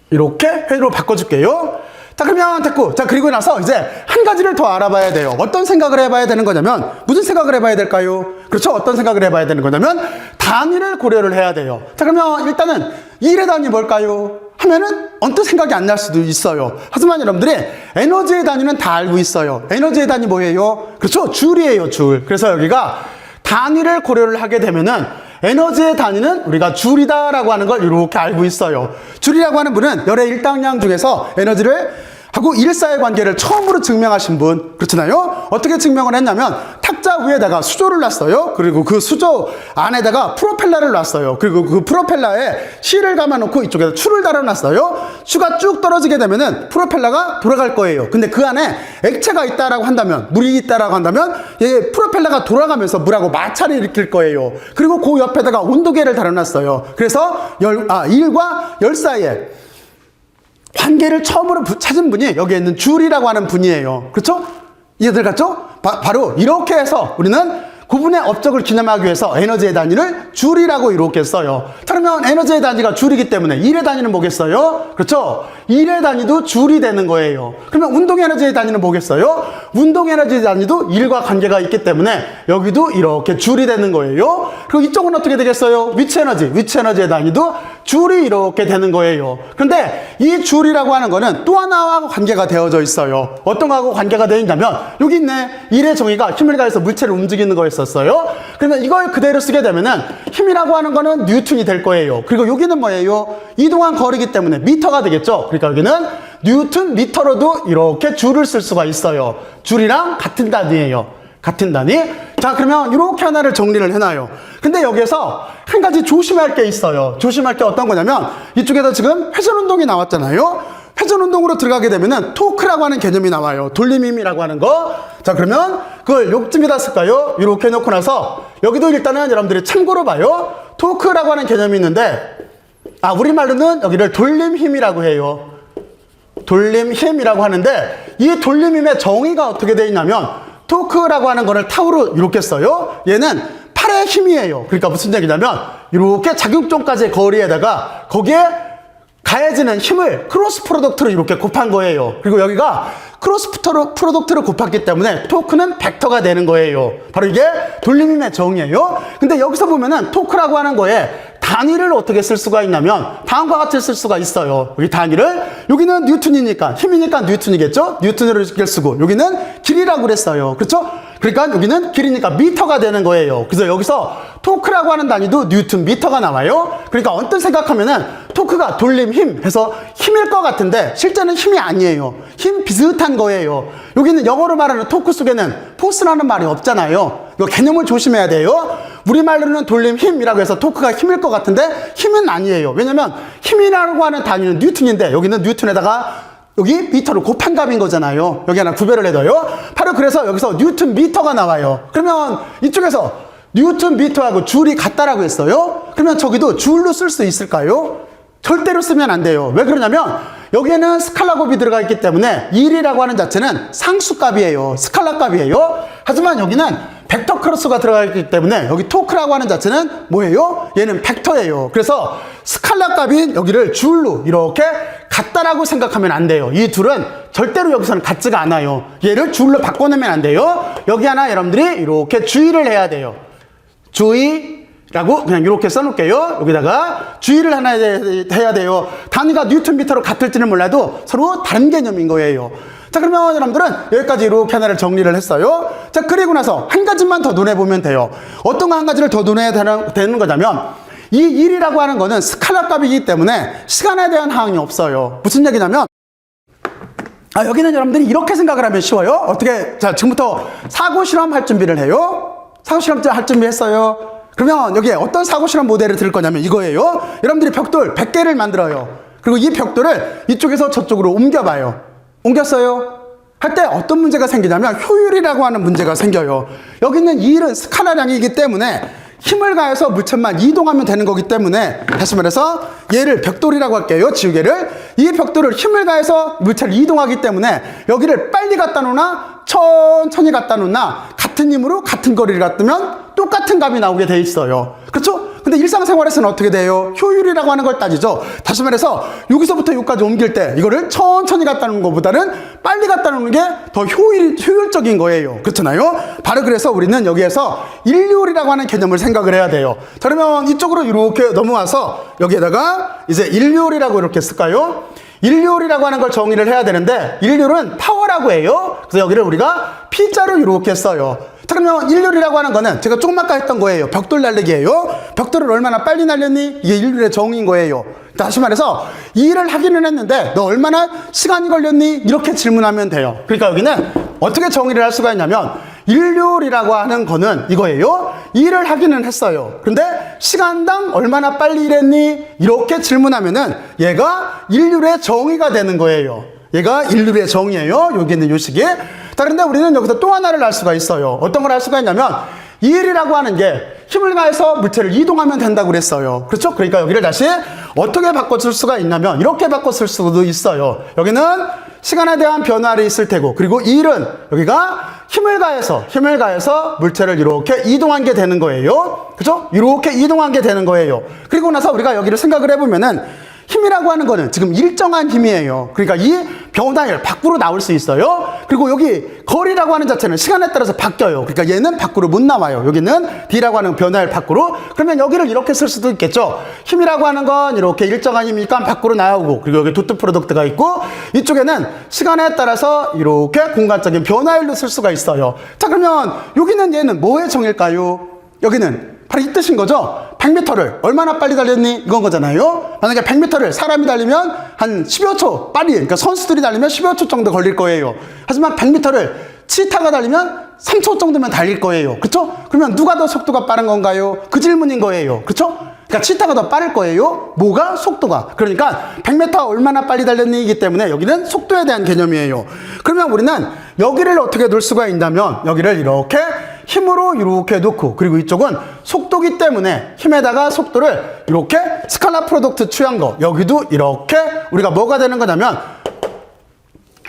이렇게 회로 바꿔줄게요. 자, 그러면 됐고, 자, 그리고 나서 이제 한 가지를 더 알아봐야 돼요. 어떤 생각을 해봐야 되는 거냐면 무슨 생각을 해봐야 될까요? 그렇죠? 어떤 생각을 해봐야 되는 거냐면 단위를 고려를 해야 돼요. 자, 그러면 일단은 1의 단위 뭘까요? 하면은 언뜻 생각이 안 날 수도 있어요. 하지만 여러분들이 에너지의 단위는 다 알고 있어요. 에너지의 단위 뭐예요? 그렇죠? 줄이에요, 줄. 그래서 여기가 단위를 고려를 하게 되면은 에너지의 단위는 우리가 줄이다라고 하는 걸 이렇게 알고 있어요. 줄이라고 하는 분은 열의 일당량 중에서 에너지를 하고 일사의 관계를 처음으로 증명하신 분, 그렇잖아요? 어떻게 증명을 했냐면 탁자 위에다가 수조를 놨어요. 그리고 그 수조 안에다가 프로펠러를 놨어요. 그리고 그 프로펠러에 실을 감아놓고 이쪽에다 추를 달아놨어요. 추가 쭉 떨어지게 되면은 프로펠러가 돌아갈 거예요. 근데 그 안에 액체가 있다라고 한다면, 물이 있다라고 한다면 이 프로펠러가 돌아가면서 물하고 마찰을 일으킬 거예요. 그리고 그 옆에다가 온도계를 달아놨어요. 그래서 1과 열 사이에 관계를 처음으로 찾은 분이 여기에 있는 줄이라고 하는 분이에요. 그렇죠? 이해들 갔죠? 바로 이렇게 해서 우리는 구분의 업적을 기념하기 위해서 에너지의 단위를 줄이라고 이렇게 써요. 그러면 에너지의 단위가 줄이기 때문에 1의 단위는 뭐겠어요? 그렇죠? 1의 단위도 줄이 되는 거예요. 그러면 운동 에너지의 단위는 뭐겠어요? 운동 에너지의 단위도 1과 관계가 있기 때문에 여기도 이렇게 줄이 되는 거예요. 그리고 이쪽은 어떻게 되겠어요? 위치 에너지의 단위도 줄이 이렇게 되는 거예요. 그런데 이 줄이라고 하는 거는 또 하나와 관계가 되어져 있어요. 어떤 거하고 관계가 되어 있냐면 여기 있네. 일의 정의가 힘을 가해서 물체를 움직이는 거였었어요. 그러면 이걸 그대로 쓰게 되면은 힘이라고 하는 거는 뉴턴이 될 거예요. 그리고 여기는 뭐예요? 이동한 거리기 때문에 미터가 되겠죠. 그러니까 여기는 뉴턴 미터로도 이렇게 줄을 쓸 수가 있어요. 줄이랑 같은 단위예요. 같은 단위. 자, 그러면 이렇게 하나를 정리를 해놔요. 근데 여기에서 한 가지 조심할 게 있어요. 조심할 게 어떤 거냐면 이쪽에서 지금 회전운동이 나왔잖아요. 회전운동으로 들어가게 되면은 토크라고 하는 개념이 나와요. 돌림힘이라고 하는 거. 자, 그러면 그걸 요쯤에다 쓸까요? 이렇게 해놓고 나서 여기도 일단은 여러분들이 참고로 봐요. 토크라고 하는 개념이 있는데 우리말로는 여기를 돌림힘이라고 해요. 돌림힘이라고 하는데 이 돌림힘의 정의가 어떻게 되어 있냐면 토크라고 하는 거를 타우로 이렇게 써요. 얘는 팔의 힘이에요. 그러니까 무슨 얘기냐면 이렇게 작용점까지의 거리에다가 거기에 가해지는 힘을 크로스 프로덕트로 이렇게 곱한 거예요. 그리고 여기가 크로스 프로덕트를 곱했기 때문에 토크는 벡터가 되는 거예요. 바로 이게 돌림힘의 정의예요. 근데 여기서 보면은 토크라고 하는 거에 단위를 어떻게 쓸 수가 있냐면 다음과 같이 쓸 수가 있어요. 여기 단위를 여기는 뉴턴이니까 힘이니까 뉴턴이겠죠. 뉴턴으로 이렇게 쓰고 여기는 길이라고 그랬어요. 그렇죠? 그러니까 여기는 길이니까 미터가 되는 거예요. 그래서 여기서 토크라고 하는 단위도 뉴턴 미터가 나와요. 그러니까 언뜻 생각하면은 토크가 돌림 힘 해서 힘일 것 같은데 실제는 힘이 아니에요. 힘 비슷한 거예요. 여기는 영어로 말하는 토크 속에는 포스라는 말이 없잖아요. 이거 개념을 조심해야 돼요. 우리말로는 돌림 힘이라고 해서 토크가 힘일 것 같은데 힘은 아니에요. 왜냐면 힘이라고 하는 단위는 뉴턴인데 여기는 뉴턴에다가 여기 미터로 곱한 값인 거잖아요. 여기 하나 구별을 해둬요. 바로 그래서 여기서 뉴턴 미터가 나와요. 그러면 이쪽에서 뉴턴 미터하고 줄이 같다라고 했어요. 그러면 저기도 줄로 쓸 수 있을까요? 절대로 쓰면 안 돼요. 왜 그러냐면 여기에는 스칼라 곱이 들어가 있기 때문에 1이라고 하는 자체는 상수값이에요. 스칼라 값이에요. 하지만 여기는 벡터 크로스가 들어가 있기 때문에 여기 토크라고 하는 자체는 뭐예요? 얘는 벡터예요. 그래서 스칼라 값인 여기를 줄로 이렇게 같다라고 생각하면 안 돼요. 이 둘은 절대로 여기서는 같지가 않아요. 얘를 줄로 바꿔내면 안 돼요. 여기 하나 여러분들이 이렇게 주의를 해야 돼요. 주의라고 그냥 이렇게 써놓을게요. 여기다가 주의를 하나 해야 돼요. 단위가 뉴턴 미터로 같을지는 몰라도 서로 다른 개념인 거예요. 자, 그러면 여러분들은 여기까지 이렇게 하나를 정리를 했어요. 자, 그리고 나서 한 가지만 더 눈에 보면 돼요. 어떤 거 한 가지를 더 눈에 되는 거냐면 이 1이라고 하는 거는 스칼라 값이기 때문에 시간에 대한 항이 없어요. 무슨 얘기냐면 여기는 여러분들이 이렇게 생각을 하면 쉬워요. 어떻게? 자, 지금부터 사고 실험 할 준비를 해요. 사고 실험 할 준비 했어요. 그러면 여기에 어떤 사고 실험 모델을 들 거냐면 이거예요. 여러분들이 벽돌 100개를 만들어요. 그리고 이 벽돌을 이쪽에서 저쪽으로 옮겨봐요. 옮겼어요? 할 때 어떤 문제가 생기냐면 효율이라고 하는 문제가 생겨요. 여기 있는 이 1은 스칼라량이기 때문에 힘을 가해서 물체만 이동하면 되는 거기 때문에 다시 말해서 얘를 벽돌이라고 할게요. 지우개를. 이 벽돌을 힘을 가해서 물체를 이동하기 때문에 여기를 빨리 갖다 놓나 천천히 갖다 놓나 같은 힘으로 같은 거리를 갖다 놓으면 똑같은 값이 나오게 돼 있어요. 그렇죠? 근데 일상생활에서는 어떻게 돼요? 효율이라고 하는 걸 따지죠. 다시 말해서 여기서부터 여기까지 옮길 때 이거를 천천히 갖다 놓는 것보다는 빨리 갖다 놓는 게 더 효율적인 거예요. 그렇잖아요? 바로 그래서 우리는 여기에서 인류율이라고 하는 개념을 생각을 해야 돼요. 자, 그러면 이쪽으로 이렇게 넘어와서 여기에다가 이제 인류율이라고 이렇게 쓸까요? 인류율이라고 하는 걸 정의를 해야 되는데 인류율은 파워라고 해요. 그래서 여기를 우리가 P자로 이렇게 써요. 자, 그러면 인류율이라고 하는 거는 제가 조금 아까 했던 거예요. 벽돌 날리기예요. 벽돌을 얼마나 빨리 날렸니? 이게 인류율의 정의인 거예요. 다시 말해서 이 일을 하기는 했는데 너 얼마나 시간이 걸렸니? 이렇게 질문하면 돼요. 그러니까 여기는 어떻게 정의를 할 수가 있냐면 인류율이라고 하는 거는 이거예요. 이 일을 하기는 했어요. 근데 시간당 얼마나 빨리 일했니? 이렇게 질문하면은 얘가 인류율의 정의가 되는 거예요. 얘가 인류율의 정의예요. 여기 있는 요식이. 자, 그런데 우리는 여기서 또 하나를 알 수가 있어요. 어떤 걸 알 수가 있냐면 이 일이라고 하는 게 힘을 가해서 물체를 이동하면 된다고 그랬어요. 그렇죠? 그러니까 여기를 다시 어떻게 바꿔줄 수가 있냐면 이렇게 바꿔쓸 수도 있어요. 여기는 시간에 대한 변화를 있을 테고 그리고 이 일은 여기가 힘을 가해서 물체를 이렇게 이동한 게 되는 거예요. 그렇죠? 이렇게 이동한 게 되는 거예요. 그리고 나서 우리가 여기를 생각을 해보면은 힘이라고 하는 거는 지금 일정한 힘이에요. 그러니까 이 변화율 밖으로 나올 수 있어요. 그리고 여기 거리라고 하는 자체는 시간에 따라서 바뀌어요. 그러니까 얘는 밖으로 못 나와요. 여기는 D라고 하는 변화율 밖으로. 그러면 여기를 이렇게 쓸 수도 있겠죠. 힘이라고 하는 건 이렇게 일정한 힘이니까 밖으로 나오고, 그리고 여기 도트 프로덕트가 있고, 이쪽에는 시간에 따라서 이렇게 공간적인 변화율로 쓸 수가 있어요. 자, 그러면 여기는 얘는 뭐의 정일까요? 여기는 바로 이 뜻인 거죠. 100m를 얼마나 빨리 달렸니? 이건 거잖아요. 만약에 100m를 사람이 달리면 한 10여 초 빨리, 그러니까 선수들이 달리면 10여 초 정도 걸릴 거예요. 하지만 100m를 치타가 달리면 3초 정도면 달릴 거예요. 그렇죠? 그러면 누가 더 속도가 빠른 건가요? 그 질문인 거예요. 그렇죠? 그러니까 치타가 더 빠를 거예요. 뭐가? 속도가. 그러니까 100m 얼마나 빨리 달렸니이기 때문에 여기는 속도에 대한 개념이에요. 그러면 우리는 여기를 어떻게 놓을 수가 있냐면 여기를 이렇게 힘으로 이렇게 놓고, 그리고 이쪽은 속도기 때문에 힘에다가 속도를 이렇게 스칼라 프로덕트 취한 거, 여기도 이렇게 우리가 뭐가 되는 거냐면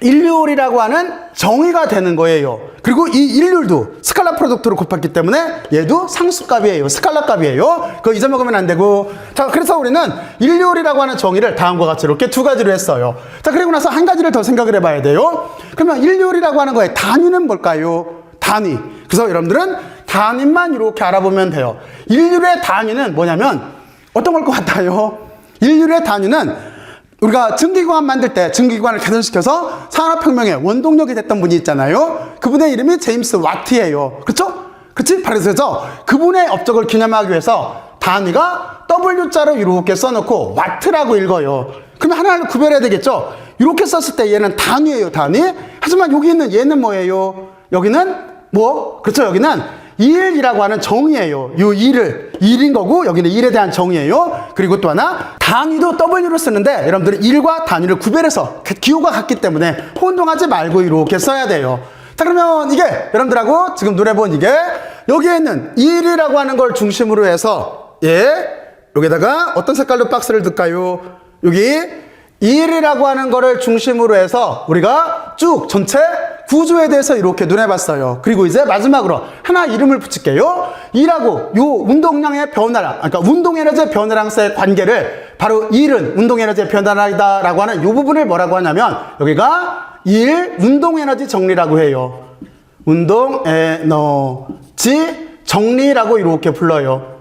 일률이라고 하는 정의가 되는 거예요. 그리고 이 일률도 스칼라 프로덕트로 곱했기 때문에 얘도 상수값이에요. 스칼라 값이에요. 그거 잊어먹으면 안 되고. 자, 그래서 우리는 일률이라고 하는 정의를 다음과 같이 이렇게 두 가지로 했어요. 자, 그리고 나서 한 가지를 더 생각을 해봐야 돼요. 그러면 일률이라고 하는 거의 단위는 뭘까요? 단위. 그래서 여러분들은 단위만 이렇게 알아보면 돼요. 인류의 단위는 뭐냐면 어떤 걸 것 같아요? 인류의 단위는 우리가 증기기관 만들 때 증기기관을 개선시켜서 산업혁명의 원동력이 됐던 분이 있잖아요. 그분의 이름이 제임스 와트예요. 그렇죠? 그치? 그래서 그분의 업적을 기념하기 위해서 단위가 W자로 이렇게 써놓고 와트라고 읽어요. 그러면 하나를 구별해야 되겠죠? 이렇게 썼을 때 얘는 단위예요, 단위. 하지만 여기 있는 얘는 뭐예요? 여기는 뭐? 그렇죠. 여기는 일이라고 하는 정의예요. 요 일인 거고, 여기는 일에 대한 정의예요. 그리고 또 하나, 단위도 W로 쓰는데, 여러분들은 일과 단위를 구별해서 기호가 같기 때문에 혼동하지 말고 이렇게 써야 돼요. 자, 그러면 이게 여러분들하고 지금 눈에 본 이게 여기에 있는 일이라고 하는 걸 중심으로 해서, 여기다가 어떤 색깔로 박스를 둘까요? 여기 일이라고 하는 거를 중심으로 해서 우리가 쭉 전체 구조에 대해서 이렇게 눈에 봤어요. 그리고 이제 마지막으로 하나 이름을 붙일게요. 이라고 요 운동량의 변화량, 그러니까 운동에너지의 변화량과의 관계를 바로 일은 운동에너지의 변화량이다라고 하는 요 부분을 뭐라고 하냐면 여기가 일 운동에너지 정리라고 해요. 운동에너지 정리라고 이렇게 불러요.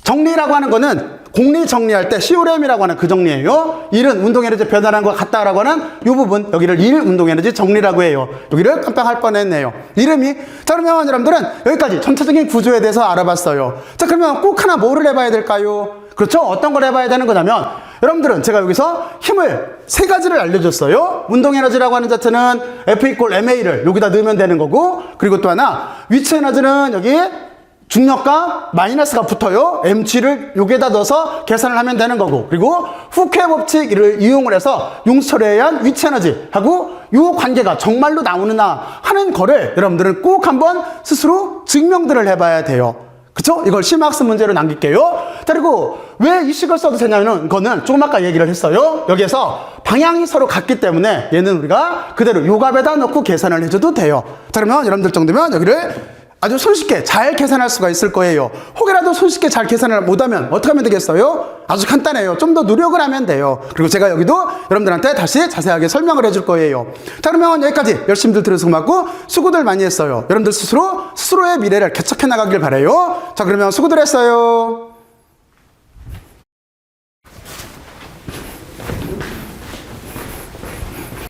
정리라고 하는 거는 공리 정리할 때 COM이라고 하는 그 정리예요. 일은 운동에너지 변화량과 같다라고 하는 이 부분, 여기를 일 운동에너지 정리라고 해요. 여기를 깜빡할 뻔했네요. 이름이. 자, 그러면 여러분들은 여기까지 전체적인 구조에 대해서 알아봤어요. 자, 그러면 꼭 하나 뭐를 해봐야 될까요? 그렇죠? 어떤 걸 해봐야 되는 거냐면 여러분들은 제가 여기서 힘을 세 가지를 알려줬어요. 운동에너지라고 하는 자체는 F=ma를 여기다 넣으면 되는 거고, 그리고 또 하나 위치에너지는 여기 중력과 마이너스가 붙어요. mg를 여기에다 넣어서 계산을 하면 되는 거고, 그리고 후케 법칙을 이용을 해서 용수철에 의한 위치에너지하고 이 관계가 정말로 나오느냐 하는 거를 여러분들은 꼭 한번 스스로 증명들을 해봐야 돼요. 그쵸? 이걸 심학습 문제로 남길게요. 자, 그리고 왜 이 식을 써도 되냐는 거는 조금 아까 얘기를 했어요. 여기에서 방향이 서로 같기 때문에 얘는 우리가 그대로 요값에다 넣고 계산을 해줘도 돼요. 자, 그러면 여러분들 정도면 여기를 아주 손쉽게 잘 계산할 수가 있을 거예요. 혹이라도 손쉽게 잘 계산을 못하면 어떻게 하면 되겠어요? 아주 간단해요. 좀 더 노력을 하면 돼요. 그리고 제가 여기도 여러분들한테 다시 자세하게 설명을 해줄 거예요. 자, 그러면 여기까지 열심히들 들어서 고맙고 수고들 많이 했어요. 여러분들 스스로의 미래를 개척해 나가길 바라요. 자, 그러면 수고들 했어요.